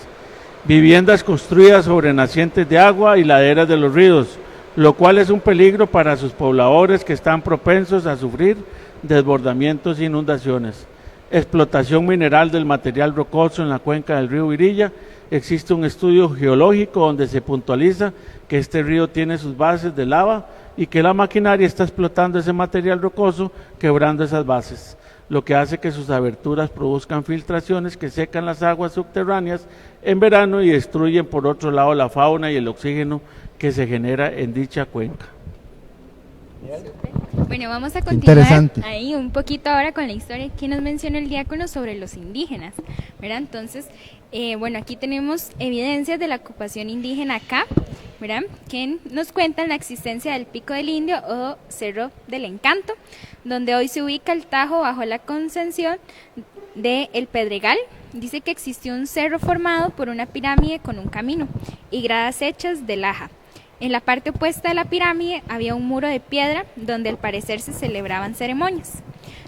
viviendas construidas sobre nacientes de agua y laderas de los ríos, lo cual es un peligro para sus pobladores que están propensos a sufrir desbordamientos e inundaciones. Explotación mineral del material rocoso en la cuenca del río Virilla. Existe un estudio geológico donde se puntualiza que este río tiene sus bases de lava y que la maquinaria está explotando ese material rocoso, quebrando esas bases, lo que hace que sus aberturas produzcan filtraciones que secan las aguas subterráneas en verano y destruyen por otro lado la fauna y el oxígeno que se genera en dicha cuenca. Bueno, vamos a continuar Interesante. ahí un poquito ahora con la historia que nos mencionó el diácono sobre los indígenas, ¿verdad? Entonces, bueno, aquí tenemos evidencias de la ocupación indígena acá, ¿verdad? Que nos cuentan la existencia del Pico del Indio o Cerro del Encanto, donde hoy se ubica el Tajo bajo la concesión de El Pedregal. Dice que existió un cerro formado por una pirámide con un camino y gradas hechas de laja. En la parte opuesta de la pirámide había un muro de piedra donde al parecer se celebraban ceremonias.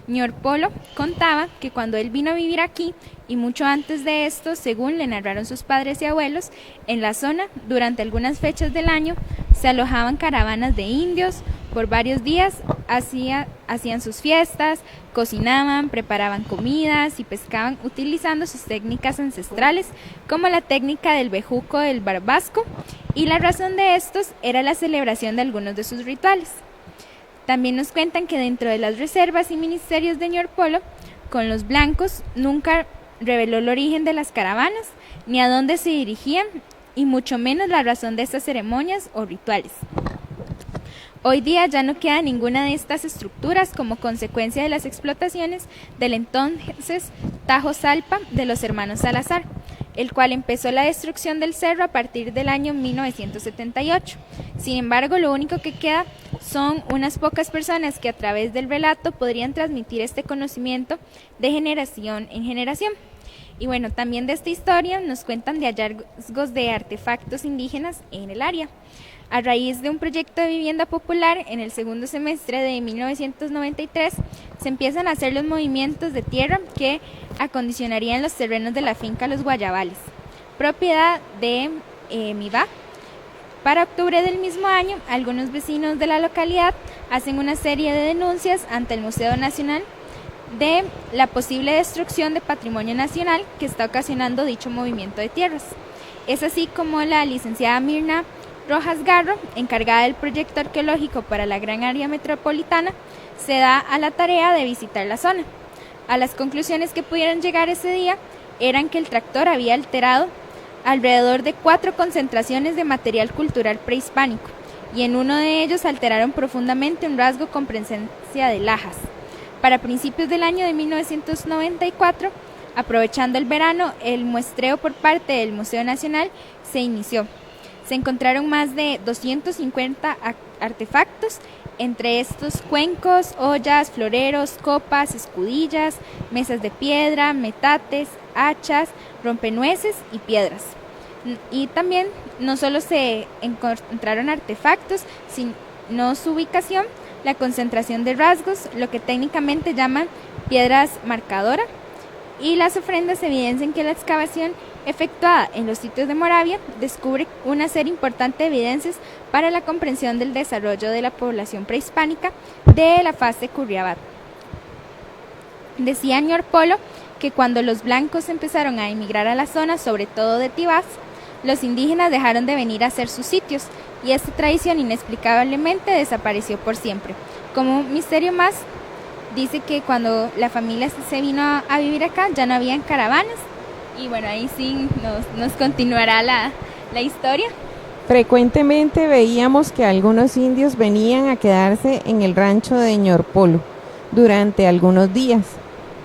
Ñor Polo contaba que cuando él vino a vivir aquí, y mucho antes de esto, según le narraron sus padres y abuelos, en la zona, durante algunas fechas del año, se alojaban caravanas de indios. Por varios días hacían sus fiestas, cocinaban, preparaban comidas y pescaban utilizando sus técnicas ancestrales, como la técnica del bejuco del barbasco, y la razón de estos era la celebración de algunos de sus rituales. También nos cuentan que dentro de las reservas y ministerios de Ñor Polo, con los blancos nunca reveló el origen de las caravanas, ni a dónde se dirigían, y mucho menos la razón de estas ceremonias o rituales. Hoy día ya no queda ninguna de estas estructuras como consecuencia de las explotaciones del entonces Tajo Salpa de los hermanos Salazar, el cual empezó la destrucción del cerro a partir del año 1978. Sin embargo, lo único que queda son unas pocas personas que a través del relato podrían transmitir este conocimiento de generación en generación. Y bueno, también de esta historia nos cuentan de hallazgos de artefactos indígenas en el área. A raíz de un proyecto de vivienda popular, en el segundo semestre de 1993, se empiezan a hacer los movimientos de tierra que acondicionarían los terrenos de la finca Los Guayabales, propiedad de Mibá. Para octubre del mismo año, algunos vecinos de la localidad hacen una serie de denuncias ante el Museo Nacional de la posible destrucción de patrimonio nacional que está ocasionando dicho movimiento de tierras. Es así como la licenciada Mirna Rojas Garro, encargada del proyecto arqueológico para la gran área metropolitana, se da a la tarea de visitar la zona. A las conclusiones que pudieron llegar ese día eran que el tractor había alterado alrededor de 4 concentraciones de material cultural prehispánico, y en uno de ellos alteraron profundamente un rasgo con presencia de lajas. Para principios del año de 1994, aprovechando el verano, el muestreo por parte del Museo Nacional se inició. Se encontraron más de 250 artefactos, entre estos cuencos, ollas, floreros, copas, escudillas, mesas de piedra, metates, hachas, rompenueces y piedras. Y también no solo se encontraron artefactos, sino su ubicación, la concentración de rasgos, lo que técnicamente llaman piedras marcadora, y las ofrendas evidencian que la excavación efectuada en los sitios de Moravia descubre una serie importante de evidencias para la comprensión del desarrollo de la población prehispánica de la faz de Curriabat. Decía Ñor Polo que cuando los blancos empezaron a emigrar a la zona, sobre todo de Tibás, los indígenas dejaron de venir a hacer sus sitios y esta tradición inexplicablemente desapareció por siempre. Como un misterio más, dice que cuando la familia se vino a vivir acá ya no habían caravanas, y bueno, ahí sí nos continuará la historia. Frecuentemente veíamos que algunos indios venían a quedarse en el rancho de Ñor Polo durante algunos días.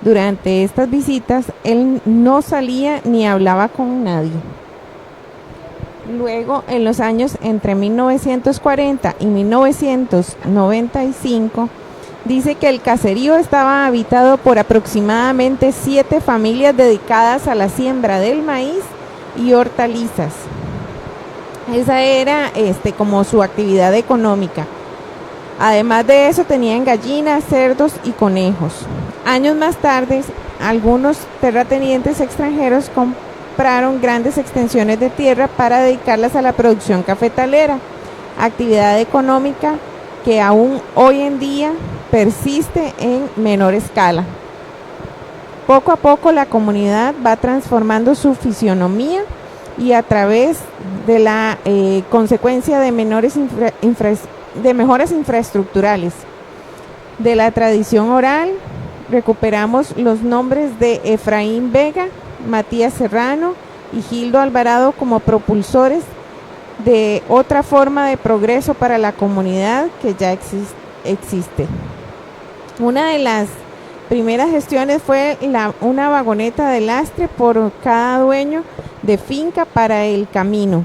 Durante estas visitas él no salía ni hablaba con nadie. Luego, en los años entre 1940 y 1995, dice que el caserío estaba habitado por aproximadamente 7 familias dedicadas a la siembra del maíz y hortalizas. Esa era como su actividad económica. Además de eso tenían gallinas, cerdos y conejos. Años más tarde, algunos terratenientes extranjeros compraron grandes extensiones de tierra para dedicarlas a la producción cafetalera, actividad económica que aún hoy en día persiste en menor escala. Poco a poco la comunidad va transformando su fisionomía y a través de la consecuencia de mejoras infraestructurales. De la tradición oral recuperamos los nombres de Efraín Vega, Matías Serrano y Gildo Alvarado como propulsores de otra forma de progreso para la comunidad que ya existe. Una de las primeras gestiones fue una vagoneta de lastre por cada dueño de finca para el camino,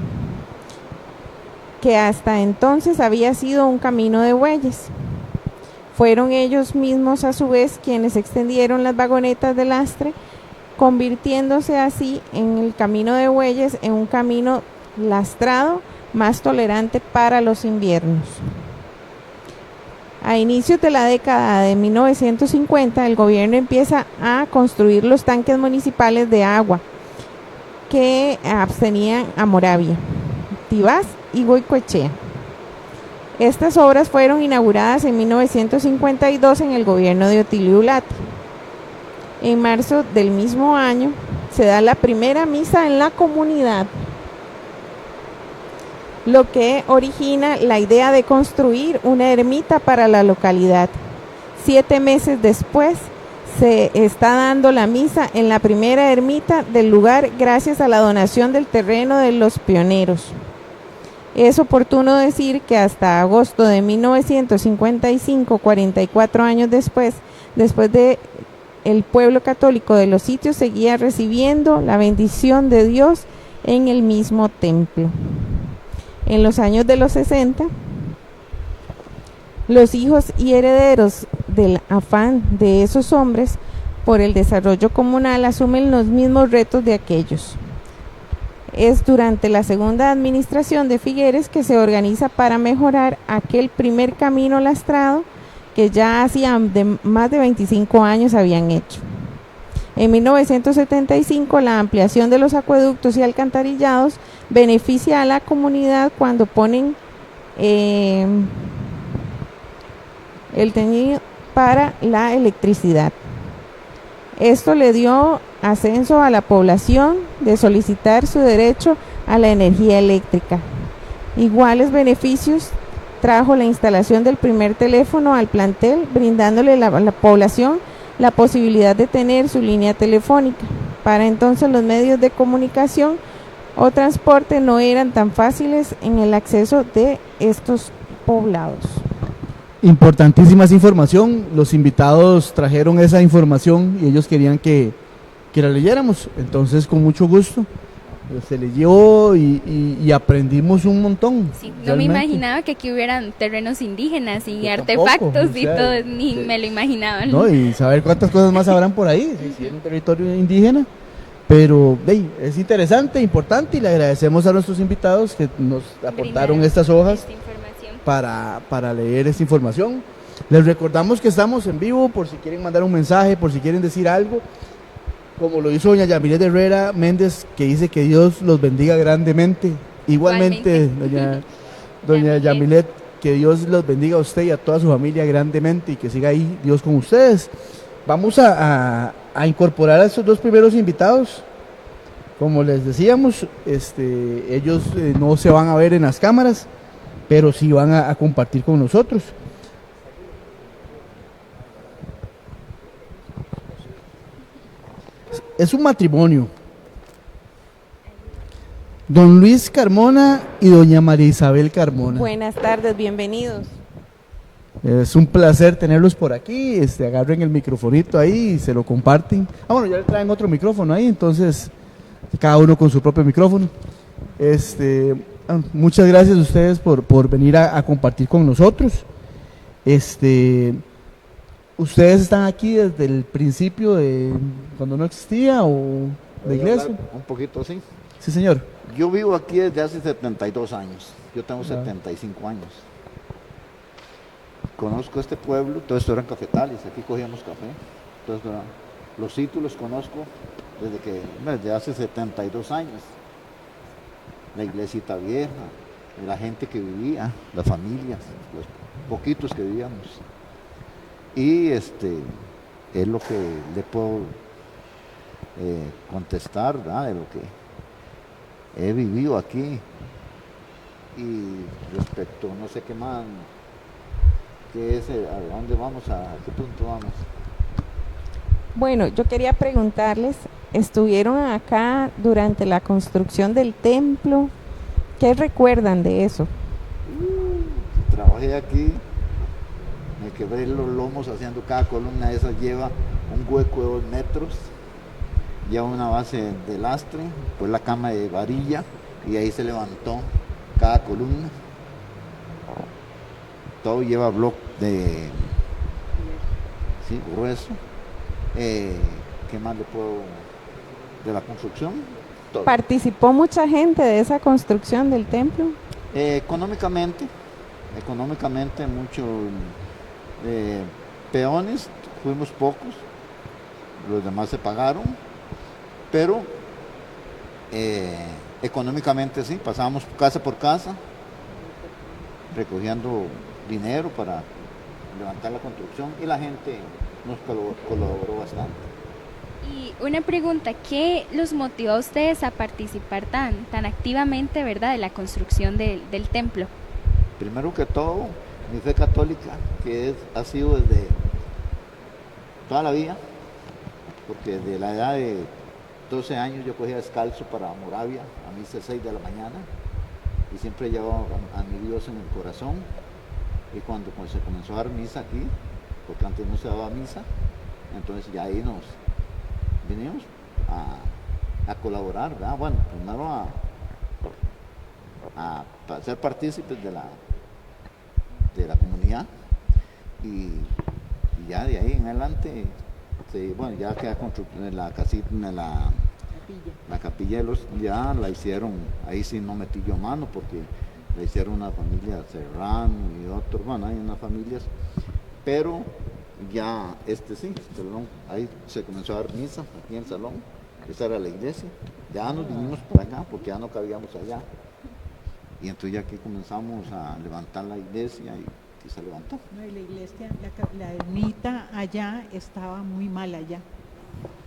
que hasta entonces había sido un camino de bueyes. Fueron ellos mismos a su vez quienes extendieron las vagonetas de lastre, convirtiéndose así en el camino de bueyes en un camino lastrado más tolerante para los inviernos. A inicios de la década de 1950, el gobierno empieza a construir los tanques municipales de agua que abstenían a Moravia, Tibás y Goicoechea. Estas obras fueron inauguradas en 1952 en el gobierno de Otilio Ulate. En marzo del mismo año se da la primera misa en la comunidad, lo que origina la idea de construir una ermita para la localidad. 7 meses después se está dando la misa en la primera ermita del lugar gracias a la donación del terreno de los pioneros. Es oportuno decir que hasta agosto de 1955, 44 años después de el pueblo católico de los sitios seguía recibiendo la bendición de Dios en el mismo templo. En los años de los 60, los hijos y herederos del afán de esos hombres por el desarrollo comunal asumen los mismos retos de aquellos. Es durante la segunda administración de Figueres que se organiza para mejorar aquel primer camino lastrado que ya hacía más de 25 años habían hecho. En 1975, la ampliación de los acueductos y alcantarillados beneficia a la comunidad cuando ponen el tendido para la electricidad. Esto le dio ascenso a la población de solicitar su derecho a la energía eléctrica. Iguales beneficios trajo la instalación del primer teléfono al plantel, brindándole a la población la posibilidad de tener su línea telefónica. Para entonces los medios de comunicación o transporte no eran tan fáciles en el acceso de estos poblados. Importantísima esa información, los invitados trajeron esa información y ellos querían que la leyéramos, entonces con mucho gusto se leyó y aprendimos un montón. Sí, no me imaginaba que aquí hubieran terrenos indígenas y yo artefactos tampoco, y todo, ni sí, me lo imaginaba. No, y saber cuántas cosas más habrán por ahí, si es un territorio indígena, pero es interesante, importante, y le agradecemos a nuestros invitados que nos aportaron estas hojas para leer esta información. Les recordamos que estamos en vivo por si quieren mandar un mensaje, por si quieren decir algo, como lo hizo doña Yamilet Herrera Méndez, que dice que Dios los bendiga grandemente. Igualmente, doña Yamilet, que Dios los bendiga a usted y a toda su familia grandemente y que siga ahí Dios con ustedes. Vamos a incorporar a estos dos primeros invitados. Como les decíamos, ellos no se van a ver en las cámaras, pero sí van a compartir con nosotros. Es un matrimonio. Don Luis Carmona y doña María Isabel Carmona. Buenas tardes, bienvenidos. Es un placer tenerlos por aquí. Agarren el microfonito ahí y se lo comparten. Bueno, ya le traen otro micrófono ahí, entonces cada uno con su propio micrófono. Muchas gracias a ustedes por venir a compartir con nosotros. ¿Ustedes están aquí desde el principio de cuando no existía o la iglesia? Un poquito, sí. Sí, señor. Yo vivo aquí desde hace 72 años. Yo tengo 75 años. Conozco este pueblo, todo esto eran cafetales, aquí cogíamos café. Los sitios los conozco desde hace 72 años. La iglesita vieja, la gente que vivía, las familias, los poquitos que vivíamos. Y es lo que le puedo contestar, ¿verdad? De lo que he vivido aquí. Y respecto, no sé qué más, qué es, a dónde vamos, a qué punto vamos. Bueno, yo quería preguntarles, ¿estuvieron acá durante la construcción del templo? ¿Qué recuerdan de eso? Trabajé aquí, me quebré los lomos haciendo cada columna de esas, lleva un hueco de 2 metros, lleva una base de lastre, pues la cama de varilla y ahí se levantó cada columna. Todo lleva bloque de grueso. ¿Qué más le puedo de la construcción? Todo. ¿Participó mucha gente de esa construcción del templo? Económicamente muchos peones, fuimos pocos, los demás se pagaron, pero económicamente sí, pasábamos casa por casa recogiendo dinero para levantar la construcción y la gente nos colaboró bastante. Y una pregunta, ¿qué los motivó a ustedes a participar tan activamente, verdad, de la construcción del templo? Primero que todo, mi fe católica, que ha sido desde toda la vida, porque desde la edad de 12 años yo cogía descalzo para Moravia, a misa 6 de la mañana, y siempre llevaba a mi Dios en el corazón. Y cuando se comenzó a dar misa aquí, porque antes no se daba misa, entonces ya ahí nos vinimos a colaborar, ¿verdad? Bueno, primero a ser partícipes de la comunidad y ya de ahí en adelante, ya queda construcción, la casita, la capilla ya la hicieron, ahí sí no metí yo mano porque la hicieron una familia Serrano y otros, bueno, hay unas familias, pero ya sí, ahí se comenzó a dar misa aquí en el salón, esa era la iglesia, ya nos vinimos por acá porque ya no cabíamos allá, y entonces ya aquí comenzamos a levantar la iglesia y se levantó. No, y la iglesia, la ermita allá estaba muy mal allá.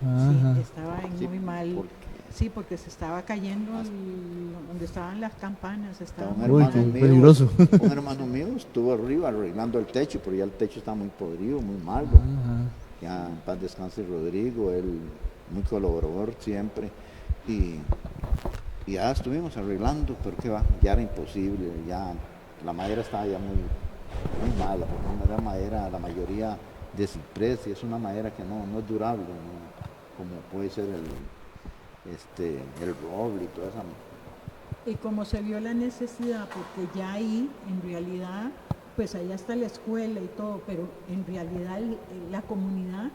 Sí, estaba muy mal. Sí, porque se estaba cayendo donde estaban las campanas. Peligroso. Un hermano mío estuvo arriba arreglando el techo, pero ya el techo está muy podrido, muy malo. Ya en paz descanse Rodrigo, él muy colaborador siempre. Y ya estuvimos arreglando, pero que va, ya era imposible, ya la madera estaba ya muy mala, porque no era madera, la mayoría de ciprés, y es una madera que no es durable, ¿no? Como puede ser el roble y toda esa. Y como se vio la necesidad, porque ya ahí, en realidad, pues allá está la escuela y todo, pero en realidad la comunidad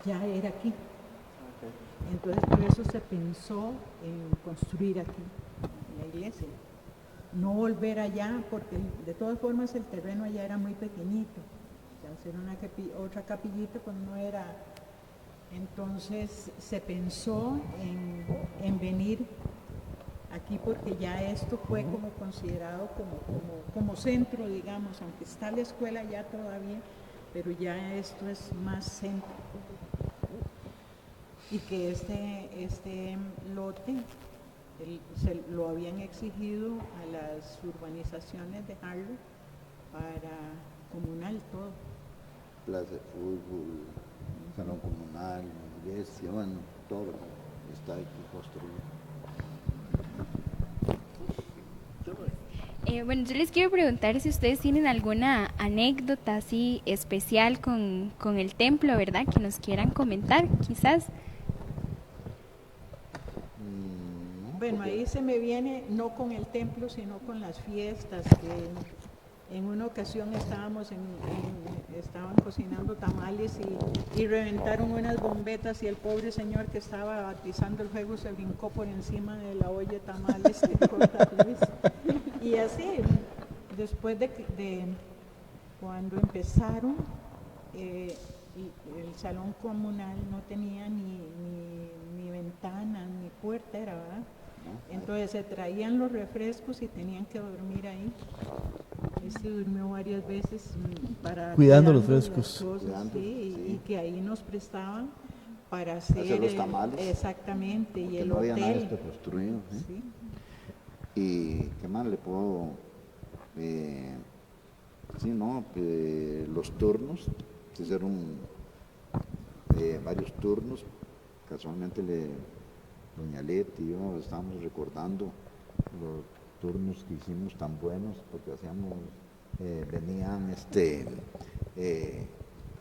ya era aquí. Entonces por eso se pensó en construir aquí la iglesia. no volver allá, porque de todas formas el terreno allá era muy pequeñito. Hacer otra capillita pues no era. Entonces se pensó en venir aquí porque ya esto fue como considerado como centro, digamos, aunque está la escuela ya todavía, pero ya esto es más centro. Y que este lote se lo habían exigido a las urbanizaciones de Harlem para comunal todo. Plaza de fútbol, salón comunal, iglesia, bueno, todo está aquí construido. Bueno, yo les quiero preguntar si ustedes tienen alguna anécdota así especial con el templo, ¿verdad? Que nos quieran comentar, quizás. Bueno, ahí se me viene no con el templo, sino con las fiestas. Que en una ocasión estaban cocinando tamales y reventaron unas bombetas y el pobre señor que estaba bautizando el fuego se brincó por encima de la olla de tamales de cortarles. Y así, después de cuando empezaron, el salón comunal no tenía ni ventana, ni puerta, era, ¿verdad? Entonces se traían los refrescos y tenían que dormir ahí. Se durmió varias veces para cuidando los frescos. Y que ahí nos prestaban para hacer los tamales. Exactamente, y el no había hotel. Nada de esto construido. Sí. Y qué más le puedo, los turnos, se hicieron varios turnos, casualmente doña Leti y yo estábamos recordando los turnos que hicimos tan buenos, porque hacíamos, venían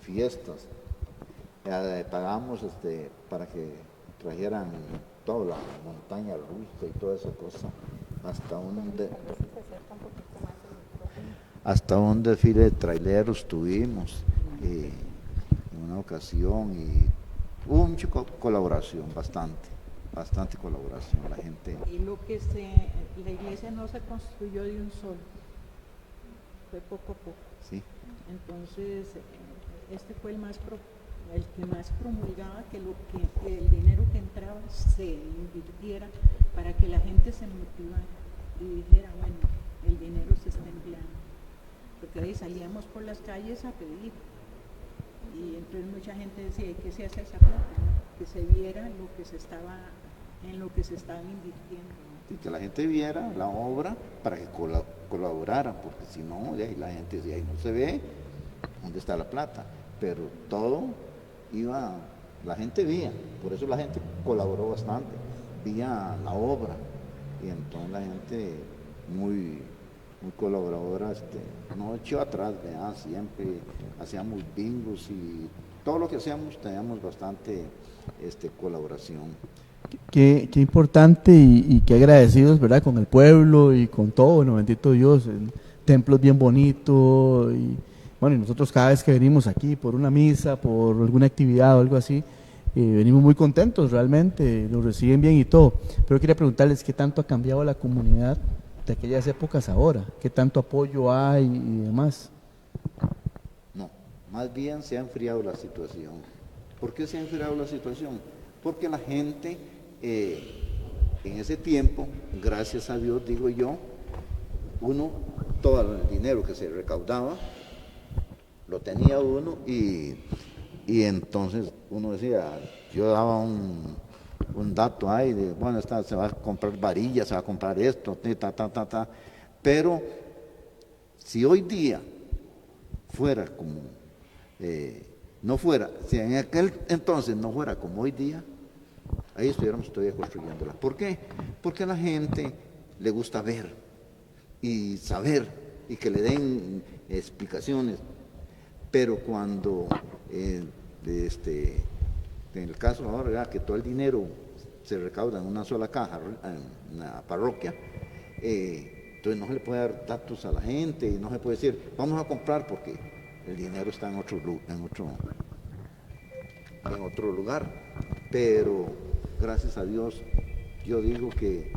fiestas, pagamos para que trajeran toda la montaña rusa y toda esa cosa, hasta un desfile de traileros tuvimos en una ocasión y hubo mucha colaboración, bastante colaboración, la gente. Y la iglesia no se construyó de un solo, fue poco a poco. Sí. Entonces, este fue el que más promulgaba que el dinero que entraba se invirtiera para que la gente se motivara y dijera, bueno, el dinero se está empleando. Porque ahí salíamos por las calles a pedir. Y entonces mucha gente decía, ¿qué se hace esa plata? Que se viera en lo que se estaba invirtiendo. Y que la gente viera la obra para que colaborara, porque si no, la gente decía, ahí no se ve dónde está la plata. Pero todo la gente veía, por eso la gente colaboró bastante, veía la obra, y entonces la gente muy colaboradora, no echó atrás, ¿verdad? Siempre hacíamos bingos y todo lo que hacíamos teníamos bastante colaboración. Qué importante y qué agradecidos, ¿verdad? Con el pueblo y con todo, no, bendito Dios, templos bien bonitos y bueno, y nosotros cada vez que venimos aquí por una misa, por alguna actividad o algo así, venimos muy contentos realmente, nos reciben bien y todo. Pero quería preguntarles qué tanto ha cambiado la comunidad de aquellas épocas ahora, qué tanto apoyo hay y demás. No, más bien se ha enfriado la situación. ¿Por qué se ha enfriado la situación? Porque la gente en ese tiempo, gracias a Dios digo yo, todo el dinero que se recaudaba, lo tenía uno y entonces uno decía, yo daba un dato ahí de, bueno, se va a comprar varillas, se va a comprar esto, pero si hoy día fuera como, si en aquel entonces no fuera como hoy día, ahí estuviéramos todavía construyéndola. ¿Por qué? Porque a la gente le gusta ver y saber y que le den explicaciones. Pero cuando, en el caso ahora, ¿verdad?, que todo el dinero se recauda en una sola caja, en la parroquia, entonces no se le puede dar datos a la gente y no se puede decir, vamos a comprar porque el dinero está en otro lugar. Pero gracias a Dios, yo digo que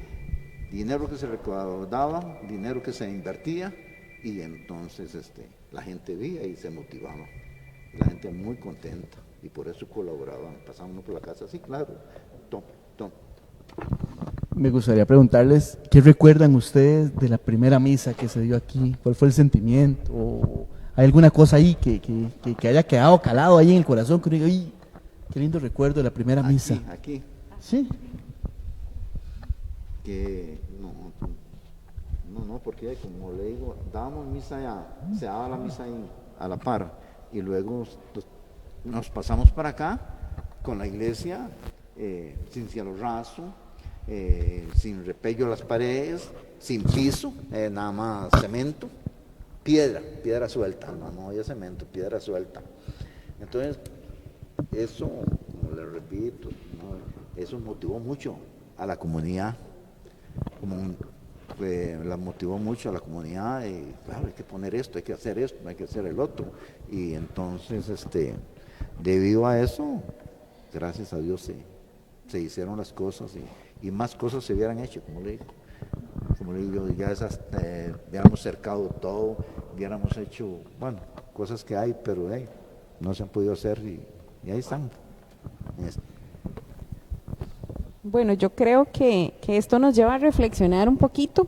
dinero que se recaudaba, dinero que se invertía, y entonces la gente veía y se motivaba. La gente muy contenta, y por eso colaboraban. Pasaba uno por la casa, sí, claro, tom, tom. Me gustaría preguntarles, ¿qué recuerdan ustedes de la primera misa que se dio aquí? ¿Cuál fue el sentimiento? ¿O hay alguna cosa ahí que haya quedado calado ahí en el corazón? Que uno diga, ¡ay, qué lindo recuerdo de la primera misa! Aquí, Sí. que no, porque como le digo, dábamos misa allá, se daba la misa ahí a la par, y luego nos pasamos para acá con la iglesia sin cielo raso, sin repello a las paredes, sin piso, nada más cemento, piedra suelta, no había cemento, piedra suelta. Entonces, eso, como le repito, eso motivó mucho a la comunidad, la motivó mucho a la comunidad, y claro, hay que poner esto, hay que hacer esto, hay que hacer el otro, y entonces, debido a eso, gracias a Dios se hicieron las cosas, y más cosas se hubieran hecho, como le digo, ya hubiéramos cercado todo, hubiéramos hecho, bueno, cosas que hay, pero no se han podido hacer, y ahí están. Bueno, yo creo que esto nos lleva a reflexionar un poquito,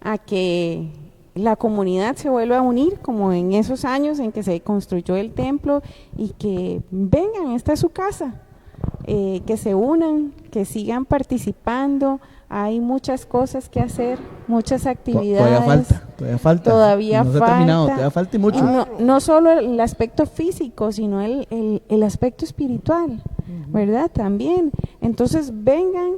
a que la comunidad se vuelva a unir, como en esos años en que se construyó el templo, y que vengan, esta es su casa, que se unan, que sigan participando. Hay muchas cosas que hacer, muchas actividades. Todavía falta. Todavía no se ha terminado, todavía falta y mucho. No solo el aspecto físico, sino el aspecto espiritual, ¿verdad? También. Entonces vengan,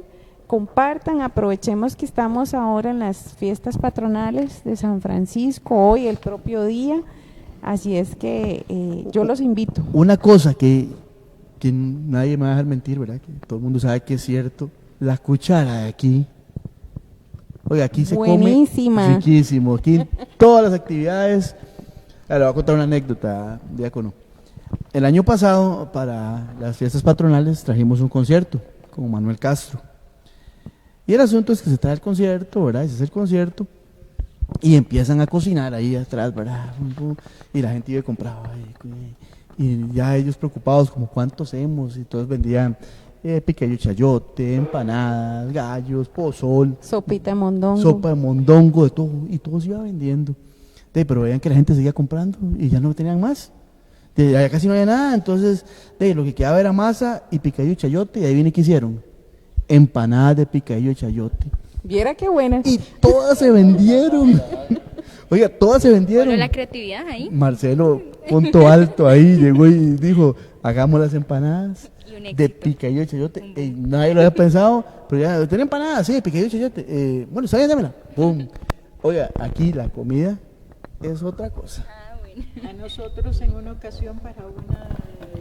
compartan, aprovechemos que estamos ahora en las fiestas patronales de San Francisco, hoy el propio día, así es que yo los invito. Una cosa que nadie me va a dejar mentir, ¿verdad? Que todo el mundo sabe que es cierto, la cuchara de aquí. Oiga, aquí se buenísima, come riquísimo. Aquí todas las actividades. Le voy a contar una anécdota, diácono. El año pasado, para las fiestas patronales, trajimos un concierto con Manuel Castro. Y el asunto es que se trae el concierto, ¿verdad? Se hace el concierto y empiezan a cocinar ahí atrás, ¿verdad? Y la gente iba y compraba. Y ya ellos preocupados, como cuántos hemos, y todos vendían piquillo chayote, empanadas, gallos, pozol, sopita de mondongo, sopa de mondongo, de todo, y todo se iba vendiendo. Pero veían que la gente seguía comprando y ya no tenían más. Ya casi no había nada, entonces lo que quedaba era masa y picadillo chayote, y ahí viene que hicieron empanadas de picadillo chayote. Viera qué buenas. Y todas se vendieron. Oiga, todas se vendieron. Bueno, la creatividad ahí. Marcelo, punto alto ahí, llegó y dijo, hagamos las empanadas de picadillo chayote. Nadie lo había pensado, pero ya, ¿tienen empanadas? Sí, picadillo chayote. Bueno, está bien, dámela. Pum. Oiga, aquí la comida es otra cosa. A nosotros en una ocasión para una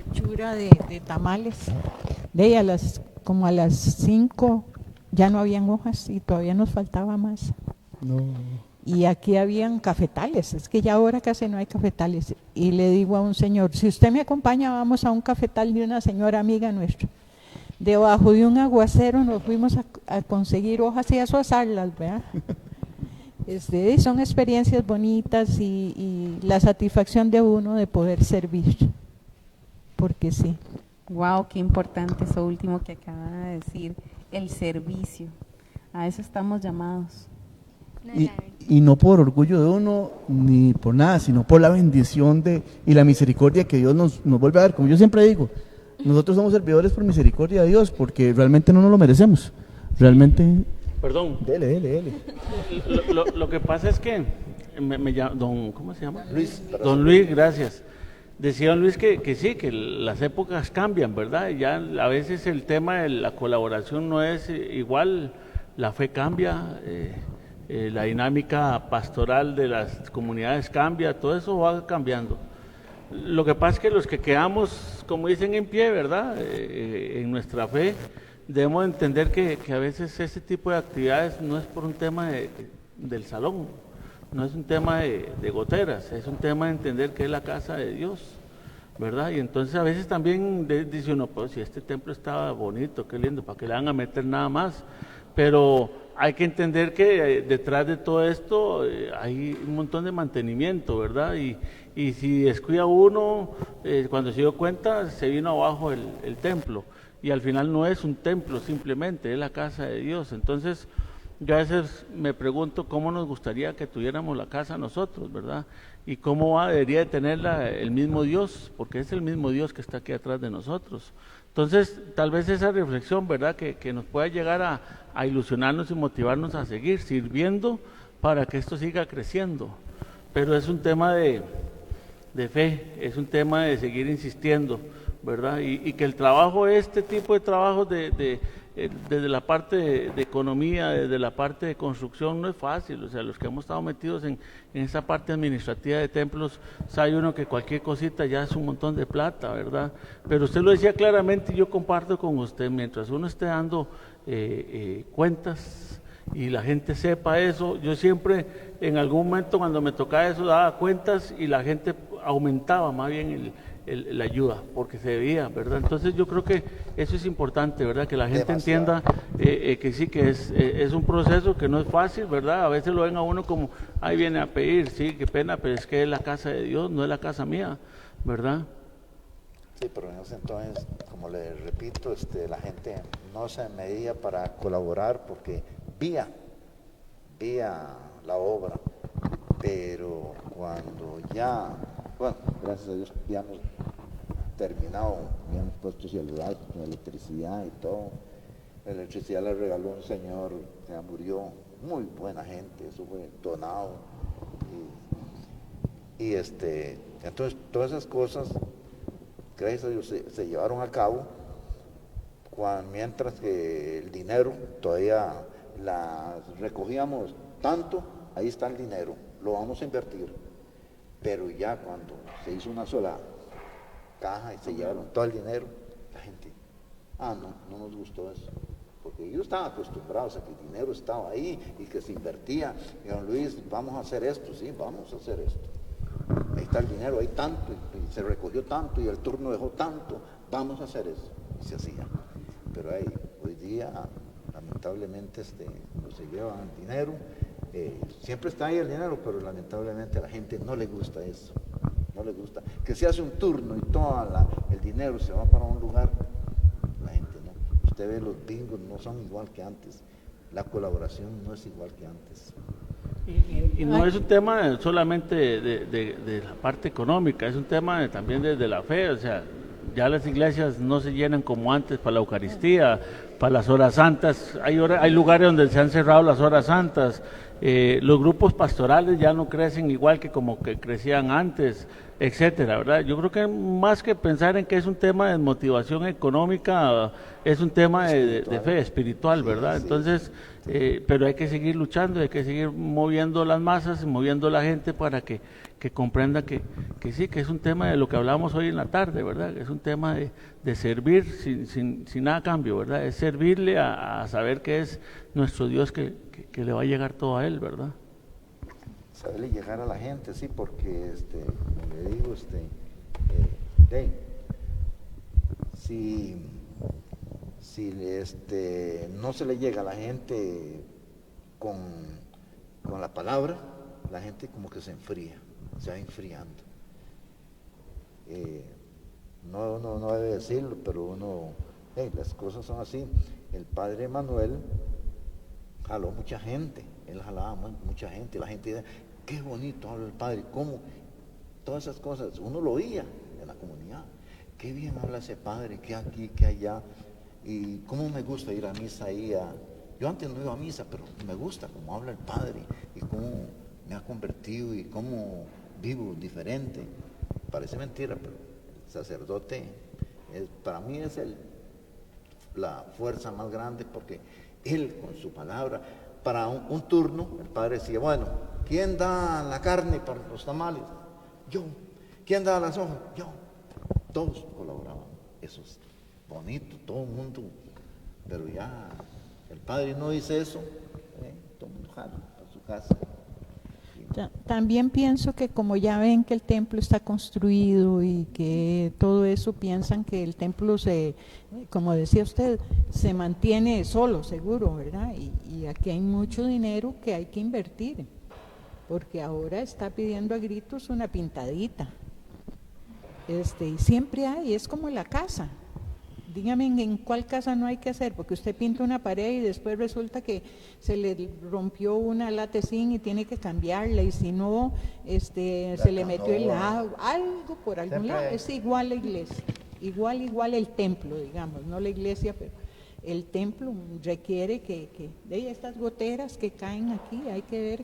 hechura de tamales, como a las 5 ya no habían hojas y todavía nos faltaba más. No. Y aquí habían cafetales, es que ya ahora casi no hay cafetales. Y le digo a un señor, si usted me acompaña, vamos a un cafetal de una señora amiga nuestra. Debajo de un aguacero nos fuimos a conseguir hojas y a asarlas, ¿verdad? Son experiencias bonitas y la satisfacción de uno de poder servir, porque sí. Wow, qué importante eso último que acaba de decir, el servicio. A eso estamos llamados. Y no por orgullo de uno, ni por nada, sino por la bendición y la misericordia que Dios nos vuelve a dar. Como yo siempre digo, nosotros somos servidores por misericordia de Dios, porque realmente no nos lo merecemos. Realmente... Perdón. Dele. Lo que pasa es que me llama, ¿cómo se llama? Luis. Don Luis, gracias. Decía don Luis que sí, que las épocas cambian, ¿verdad? Ya a veces el tema de la colaboración no es igual, la fe cambia, la dinámica pastoral de las comunidades cambia, todo eso va cambiando. Lo que pasa es que los que quedamos, como dicen, en pie, ¿verdad? En nuestra fe, debemos entender que a veces ese tipo de actividades no es por un tema del salón, no es un tema de goteras, es un tema de entender que es la casa de Dios, ¿verdad? Y entonces a veces también dice uno, pues si este templo estaba bonito, qué lindo, ¿para qué le van a meter nada más? Pero hay que entender que detrás de todo esto hay un montón de mantenimiento, ¿verdad? Y si descuida uno, cuando se dio cuenta, se vino abajo el templo. Y al final no es un templo simplemente, es la casa de Dios. Entonces, yo a veces me pregunto cómo nos gustaría que tuviéramos la casa nosotros, ¿verdad? Y cómo debería de tenerla el mismo Dios, porque es el mismo Dios que está aquí atrás de nosotros. Entonces, tal vez esa reflexión, ¿verdad?, que nos pueda llegar a ilusionarnos y motivarnos a seguir sirviendo para que esto siga creciendo. Pero es un tema de fe, es un tema de seguir insistiendo, ¿verdad? Y que el trabajo, este tipo de trabajos desde la parte de economía, desde la parte de construcción, no es fácil. O sea, los que hemos estado metidos en esa parte administrativa de templos, sabe uno que cualquier cosita ya es un montón de plata, ¿verdad? Pero usted lo decía claramente y yo comparto con usted, mientras uno esté dando cuentas y la gente sepa eso, yo siempre en algún momento cuando me tocaba eso daba cuentas y la gente aumentaba más bien la ayuda, porque se veía, ¿verdad? Entonces yo creo que eso es importante, ¿verdad? Que la gente entienda que sí, que es un proceso que no es fácil, ¿verdad? A veces lo ven a uno como, ahí viene a pedir, sí, qué pena, pero es que es la casa de Dios, no es la casa mía, ¿verdad? Sí, pero en ese entonces, como le repito, la gente no se medía para colaborar porque vía la obra, pero cuando ya, bueno, gracias a Dios ya hemos terminado, ya hemos puesto celular, electricidad y todo. La electricidad la regaló un señor que ya murió, muy buena gente, eso fue donado. Y entonces todas esas cosas, gracias a Dios, se llevaron a cabo, mientras que el dinero todavía recogíamos tanto, ahí está el dinero, lo vamos a invertir. Pero ya cuando se hizo una sola caja y se llevaron todo el dinero, la gente, no nos gustó eso. Porque ellos estaban acostumbrados a que el dinero estaba ahí y que se invertía. Y don Luis, vamos a hacer esto, sí, vamos a hacer esto. Ahí está el dinero, hay tanto, y se recogió tanto, y el turno dejó tanto, vamos a hacer eso. Y se hacía. Pero hoy día, lamentablemente, no se llevan el dinero. Siempre está ahí el dinero, pero lamentablemente a la gente no le gusta eso, no le gusta. Que se hace un turno y todo el dinero se va para un lugar, la gente no. Usted ve los bingos, no son igual que antes, la colaboración no es igual que antes. Y no es un tema solamente de la parte económica, es un tema también desde la fe. O sea, ya las iglesias no se llenan como antes para la Eucaristía, para las horas santas. Hay lugares donde se han cerrado las horas santas. Los grupos pastorales ya no crecen igual que como que crecían antes, etcétera, ¿verdad? Yo creo que más que pensar en que es un tema de motivación económica, es un tema de fe espiritual, ¿verdad? Sí, Entonces, pero hay que seguir luchando, hay que seguir moviendo las masas, moviendo la gente para que comprenda que sí, que es un tema de lo que hablamos hoy en la tarde, ¿verdad? Es un tema de servir sin nada a cambio, ¿verdad? Es servirle a saber que es nuestro Dios que le va a llegar todo a Él, ¿verdad? Saberle llegar a la gente, sí, porque, como le digo, si no se le llega a la gente con la palabra, la gente como que se enfría, se va enfriando. No debe decirlo, pero las cosas son así. El padre Manuel jaló mucha gente, él jalaba mucha gente, la gente decía, qué bonito habla el padre, cómo, todas esas cosas, uno lo oía en la comunidad, qué bien habla ese padre, qué aquí, qué allá, y cómo me gusta ir a misa ahí, yo antes no iba a misa, pero me gusta cómo habla el padre, y cómo me ha convertido, y cómo vivo diferente, parece mentira, pero el sacerdote, para mí es la fuerza más grande, porque él con su palabra, para un turno, el padre decía, bueno, ¿quién da la carne para los tamales? Yo. ¿Quién da las hojas? Yo. Todos colaboraban. Eso es bonito, todo el mundo. Pero ya el padre no dice eso, todo el mundo jala a su casa. También pienso que como ya ven que el templo está construido y que todo eso, piensan que el templo como decía usted, se mantiene solo, seguro, ¿verdad? Y aquí hay mucho dinero que hay que invertir, porque ahora está pidiendo a gritos una pintadita. Y siempre hay, es como la casa. Dígame en cuál casa no hay que hacer, porque usted pinta una pared y después resulta que se le rompió una lata de zinc y tiene que cambiarla, y si no, se le metió el agua, algo por algún lado. Es igual la iglesia, igual el templo, digamos, no la iglesia, pero el templo requiere que de estas goteras que caen aquí, hay que ver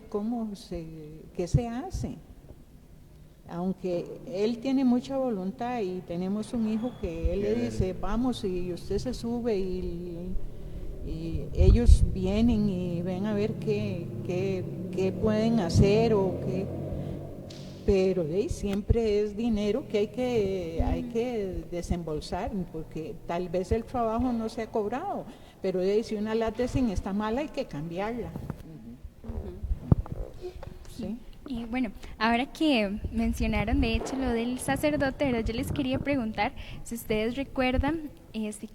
qué se hace. Aunque él tiene mucha voluntad y tenemos un hijo que él le dice, vamos, y usted se sube y ellos vienen y ven a ver qué pueden hacer pero siempre es dinero que hay que desembolsar, porque tal vez el trabajo no se ha cobrado, pero si una lata de zinc está mala hay que cambiarla. ¿Sí? Y bueno, ahora que mencionaron de hecho lo del sacerdote, yo les quería preguntar si ustedes recuerdan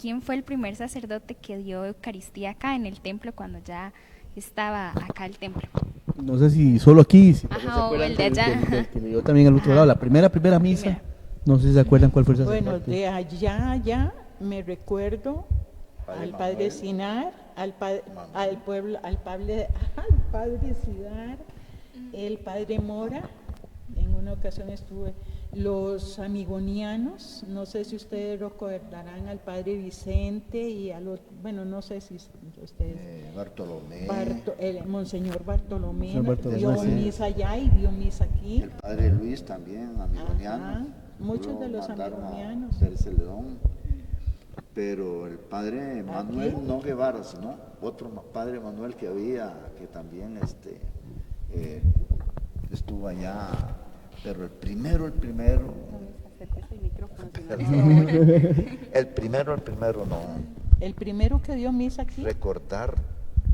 quién fue el primer sacerdote que dio Eucaristía acá en el templo cuando ya estaba acá el templo. No sé si solo aquí, si Ajá, o el de allá. del que le dio también al otro lado, la primera misa. No sé si se acuerdan cuál fue el sacerdote. Bueno, de allá me recuerdo al padre Sinar, al padre Sidar, el padre Mora. En una ocasión estuve, los amigonianos, no sé si ustedes recordarán al padre Vicente y al otro, bueno, no sé si ustedes. Bartolomé. El monseñor Bartolomé, Bartolomé, dio misa allá y dio misa aquí. El padre Luis también, amigoniano. Ajá, muchos de los amigonianos. Pérez León. Pero el padre Manuel, no Guevara, sino otro padre Manuel que había, que también estuvo allá, pero el primero no. El primero que dio misa aquí. Recordar,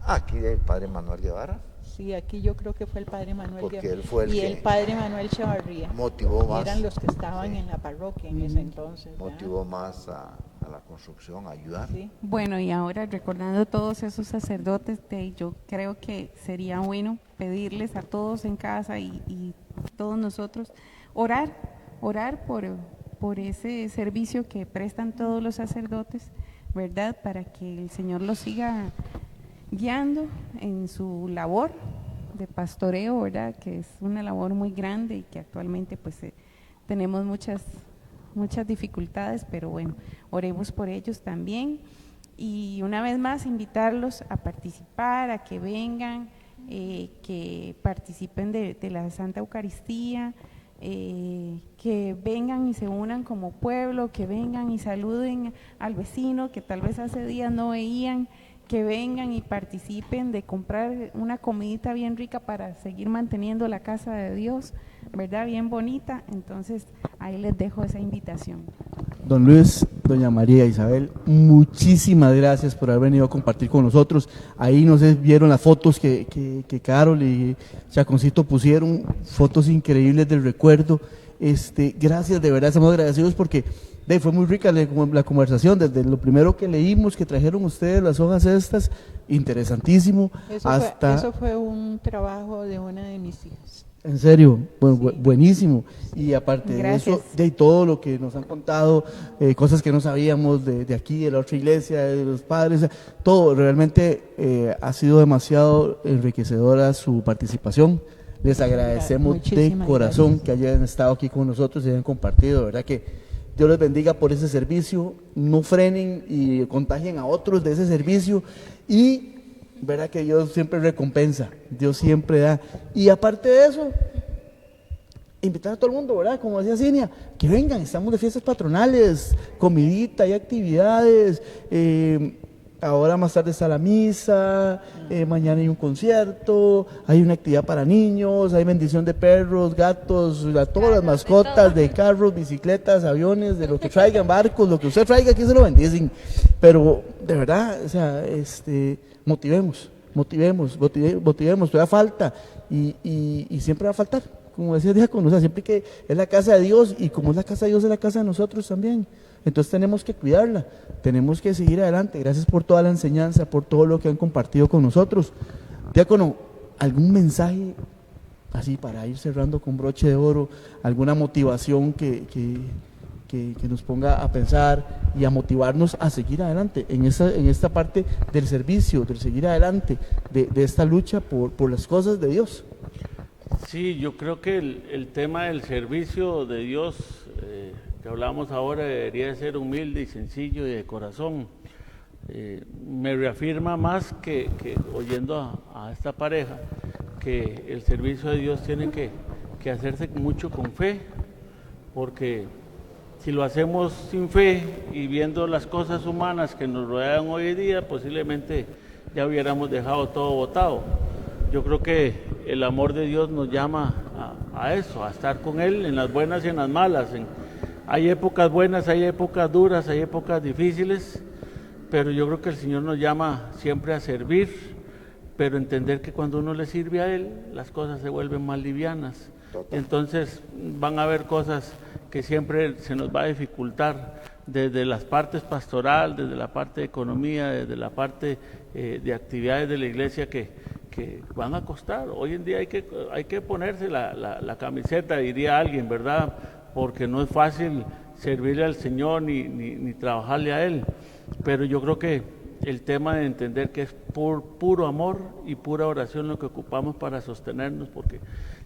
aquí el padre Manuel Guevara. Sí, aquí yo creo que fue el padre Manuel Porque Guevara. él fue el y que el padre Manuel Chavarría. Motivó más. Eran los que estaban en la parroquia en ese entonces. Motivó más a la construcción, a ayudar. Sí. Bueno, y ahora recordando todos esos sacerdotes, yo creo que sería bueno pedirles a todos en casa y todos nosotros orar por ese servicio que prestan todos los sacerdotes, ¿verdad? Para que el Señor los siga guiando en su labor de pastoreo, ¿verdad? Que es una labor muy grande y que actualmente pues tenemos muchas dificultades, pero bueno, oremos por ellos también. Y una vez más invitarlos a participar, a que vengan, que participen de la Santa Eucaristía, que vengan y se unan como pueblo, que vengan y saluden al vecino que tal vez hace días no veían, que vengan y participen de comprar una comidita bien rica para seguir manteniendo la casa de Dios, ¿verdad? Bien bonita. Entonces ahí les dejo esa invitación. Don Luis, doña María Isabel, muchísimas gracias por haber venido a compartir con nosotros. Ahí no sé, vieron las fotos que Carol y Chaconcito pusieron, fotos increíbles del recuerdo. Gracias, de verdad estamos agradecidos porque fue muy rica la conversación, desde lo primero que leímos, que trajeron ustedes las hojas estas, interesantísimo, eso fue un trabajo de una de mis hijas. En serio, bueno, Sí. Buenísimo. Y aparte Gracias. de eso, de todo lo que nos han contado, cosas que no sabíamos de aquí, de la otra iglesia, de los padres, todo, realmente ha sido demasiado enriquecedora su participación. Les agradecemos de Muchísimas corazón gracias. que hayan estado aquí con nosotros y hayan compartido, de verdad que Dios les bendiga por ese servicio, no frenen y contagien a otros de ese servicio y verdad que Dios siempre recompensa, Dios siempre da. Y aparte de eso, invitar a todo el mundo, ¿verdad? Como decía Cinia, que vengan, estamos de fiestas patronales, comidita, hay actividades, ahora más tarde está la misa, mañana hay un concierto, hay una actividad para niños, hay bendición de perros, gatos, todas las mascotas, de carros, bicicletas, aviones, de lo que traigan, barcos, lo que usted traiga, aquí se lo bendicen. Pero de verdad, o sea, motivemos motivemos, todavía falta y siempre va a faltar, como decía el diácono, o sea, siempre que es la casa de Dios y como es la casa de Dios es la casa de nosotros también, entonces tenemos que cuidarla, tenemos que seguir adelante. Gracias por toda la enseñanza, por todo lo que han compartido con nosotros. Diácono, ¿algún mensaje así para ir cerrando con broche de oro, alguna motivación que nos ponga a pensar y a motivarnos a seguir adelante en esta parte del servicio, del seguir adelante, de esta lucha por las cosas de Dios? Sí, yo creo que el tema del servicio de Dios que hablamos ahora debería ser humilde y sencillo y de corazón. Me reafirma más que oyendo a esta pareja que el servicio de Dios tiene que hacerse mucho con fe, porque si lo hacemos sin fe y viendo las cosas humanas que nos rodean hoy día, posiblemente ya hubiéramos dejado todo botado. Yo creo que el amor de Dios nos llama a eso, a estar con Él en las buenas y en las malas. Hay épocas buenas, hay épocas duras, hay épocas difíciles, pero yo creo que el Señor nos llama siempre a servir, pero entender que cuando uno le sirve a Él, las cosas se vuelven más livianas. Entonces van a haber cosas que siempre se nos va a dificultar, desde las partes pastoral, desde la parte de economía, desde la parte de actividades de la iglesia que van a costar. Hoy en día hay que ponerse la camiseta, diría alguien, ¿verdad? Porque no es fácil servirle al Señor ni trabajarle a Él, pero yo creo que el tema de entender que es por puro amor y pura oración lo que ocupamos para sostenernos, porque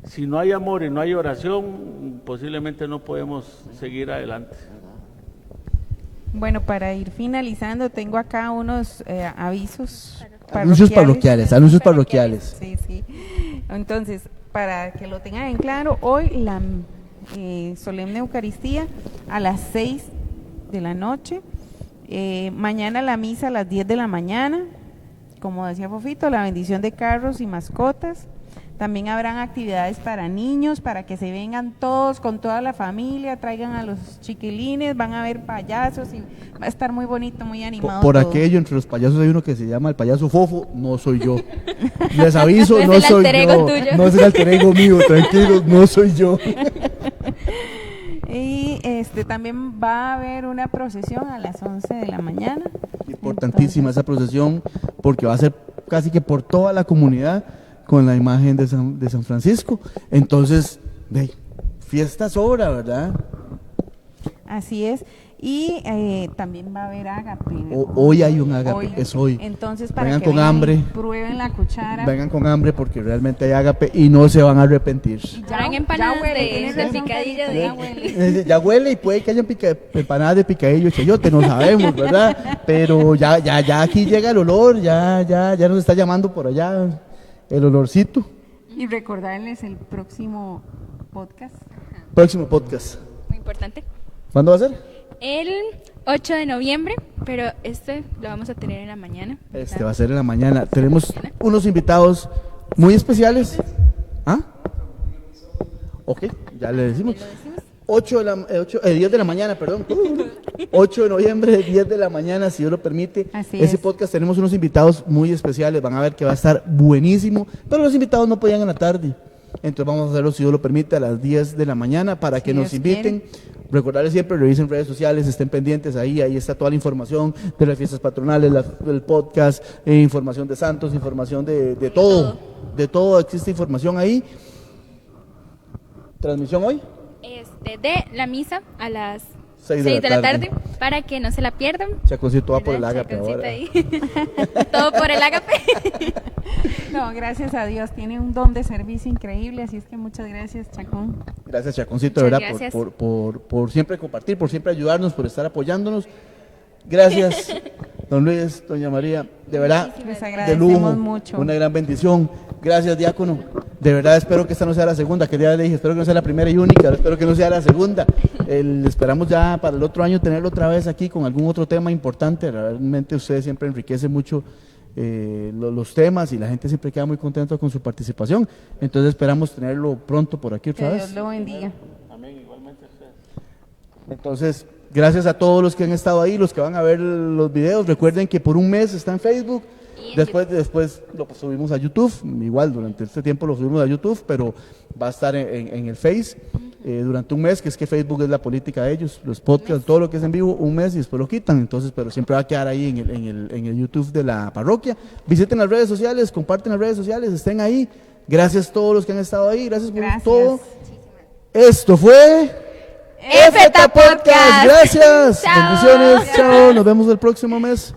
si no hay amor y no hay oración, posiblemente no podemos seguir adelante. Bueno, para ir finalizando, tengo acá unos avisos Anuncios parroquiales. Sí. Entonces, para que lo tengan en claro, hoy la solemne Eucaristía a las 6 de la noche, mañana la misa a las 10 de la mañana, como decía Fofito, la bendición de carros y mascotas. También habrán actividades para niños, para que se vengan todos con toda la familia, traigan a los chiquilines, van a ver payasos y va a estar muy bonito, muy animado. Por todo. aquello, entre los payasos hay uno que se llama el payaso Fofo, no soy yo. Les aviso, No no es el soy alter ego yo. tuyo. No es el alter ego mío, tranquilos, no soy yo. Y también va a haber una procesión a las 11 de la mañana. Importantísima esa procesión, porque va a ser casi que por toda la comunidad con la imagen de San Francisco. Entonces, fiesta sobra, ¿verdad? Así es. Y también va a haber ágape. Hoy hay un ágape, es hoy. Entonces, para vengan que con hambre, prueben la cuchara. vengan con hambre porque realmente hay ágape y no se van a arrepentir. Traen empanadas tienes de razón, picadillo Carito, de... ya huele. Ya huele y puede que hayan empanadas de picadillo chayote, no sabemos, ¿verdad? Pero ya aquí llega el olor, ya nos está llamando por allá el olorcito. Y recordarles el próximo podcast. Próximo podcast. Muy importante. ¿Cuándo va a ser? El 8 de noviembre, pero lo vamos a tener en la mañana. Va a ser en la mañana. Tenemos unos invitados muy especiales. ¿Ah? Ok, ya le decimos. 10 de la mañana, perdón. 8 de noviembre, 10 de la mañana, si Dios lo permite. Así Ese es. podcast tenemos unos invitados muy especiales, van a ver que va a estar buenísimo, pero los invitados no podían en la tarde. Entonces vamos a hacerlo, si Dios lo permite, a las 10 de la mañana para que nos Dios inviten. quiere. Recordarles siempre, revisen redes sociales, estén pendientes, ahí está toda la información de las fiestas patronales, el podcast, información de santos, información de todo existe información ahí. ¿Transmisión hoy? De la misa a las 6 6 de la tarde, para que no se la pierdan. Chaconcito va por el ¿Verdad? ágape Chaconcito ahora. ahí. Todo por el ágape. No, gracias a Dios, tiene un don de servicio increíble, así es que muchas gracias, Chacón. Gracias, Chaconcito, Muchas ¿verdad? gracias. Por siempre compartir, por siempre ayudarnos, por estar apoyándonos. Gracias, don Luis, doña María, de verdad, Les de agradecemos lujo, mucho. una gran bendición. Gracias, diácono. De verdad espero que esta no sea la segunda, que ya le dije, espero que no sea la primera y única, espero que no sea la segunda. Esperamos ya para el otro año tenerlo otra vez aquí con algún otro tema importante. Realmente ustedes siempre enriquecen mucho los temas y la gente siempre queda muy contenta con su participación. Entonces esperamos tenerlo pronto por aquí otra Que vez. Dios lo bendiga. Amén, igualmente ustedes. Entonces, gracias a todos los que han estado ahí, los que van a ver los videos. Recuerden que por un mes está en Facebook Después lo subimos a YouTube, igual durante este tiempo lo subimos a YouTube, pero va a estar en el Face durante un mes, que es que Facebook es la política de ellos, los podcasts, todo lo que es en vivo, un mes y después lo quitan, entonces, pero siempre va a quedar ahí en el YouTube de la parroquia. Visiten las redes sociales, comparten las redes sociales, estén ahí. Gracias a todos los que han estado ahí, gracias por todo. Esto fue EFETA Podcast. Gracias. Chao. Bendiciones. Chao. Nos vemos el próximo mes.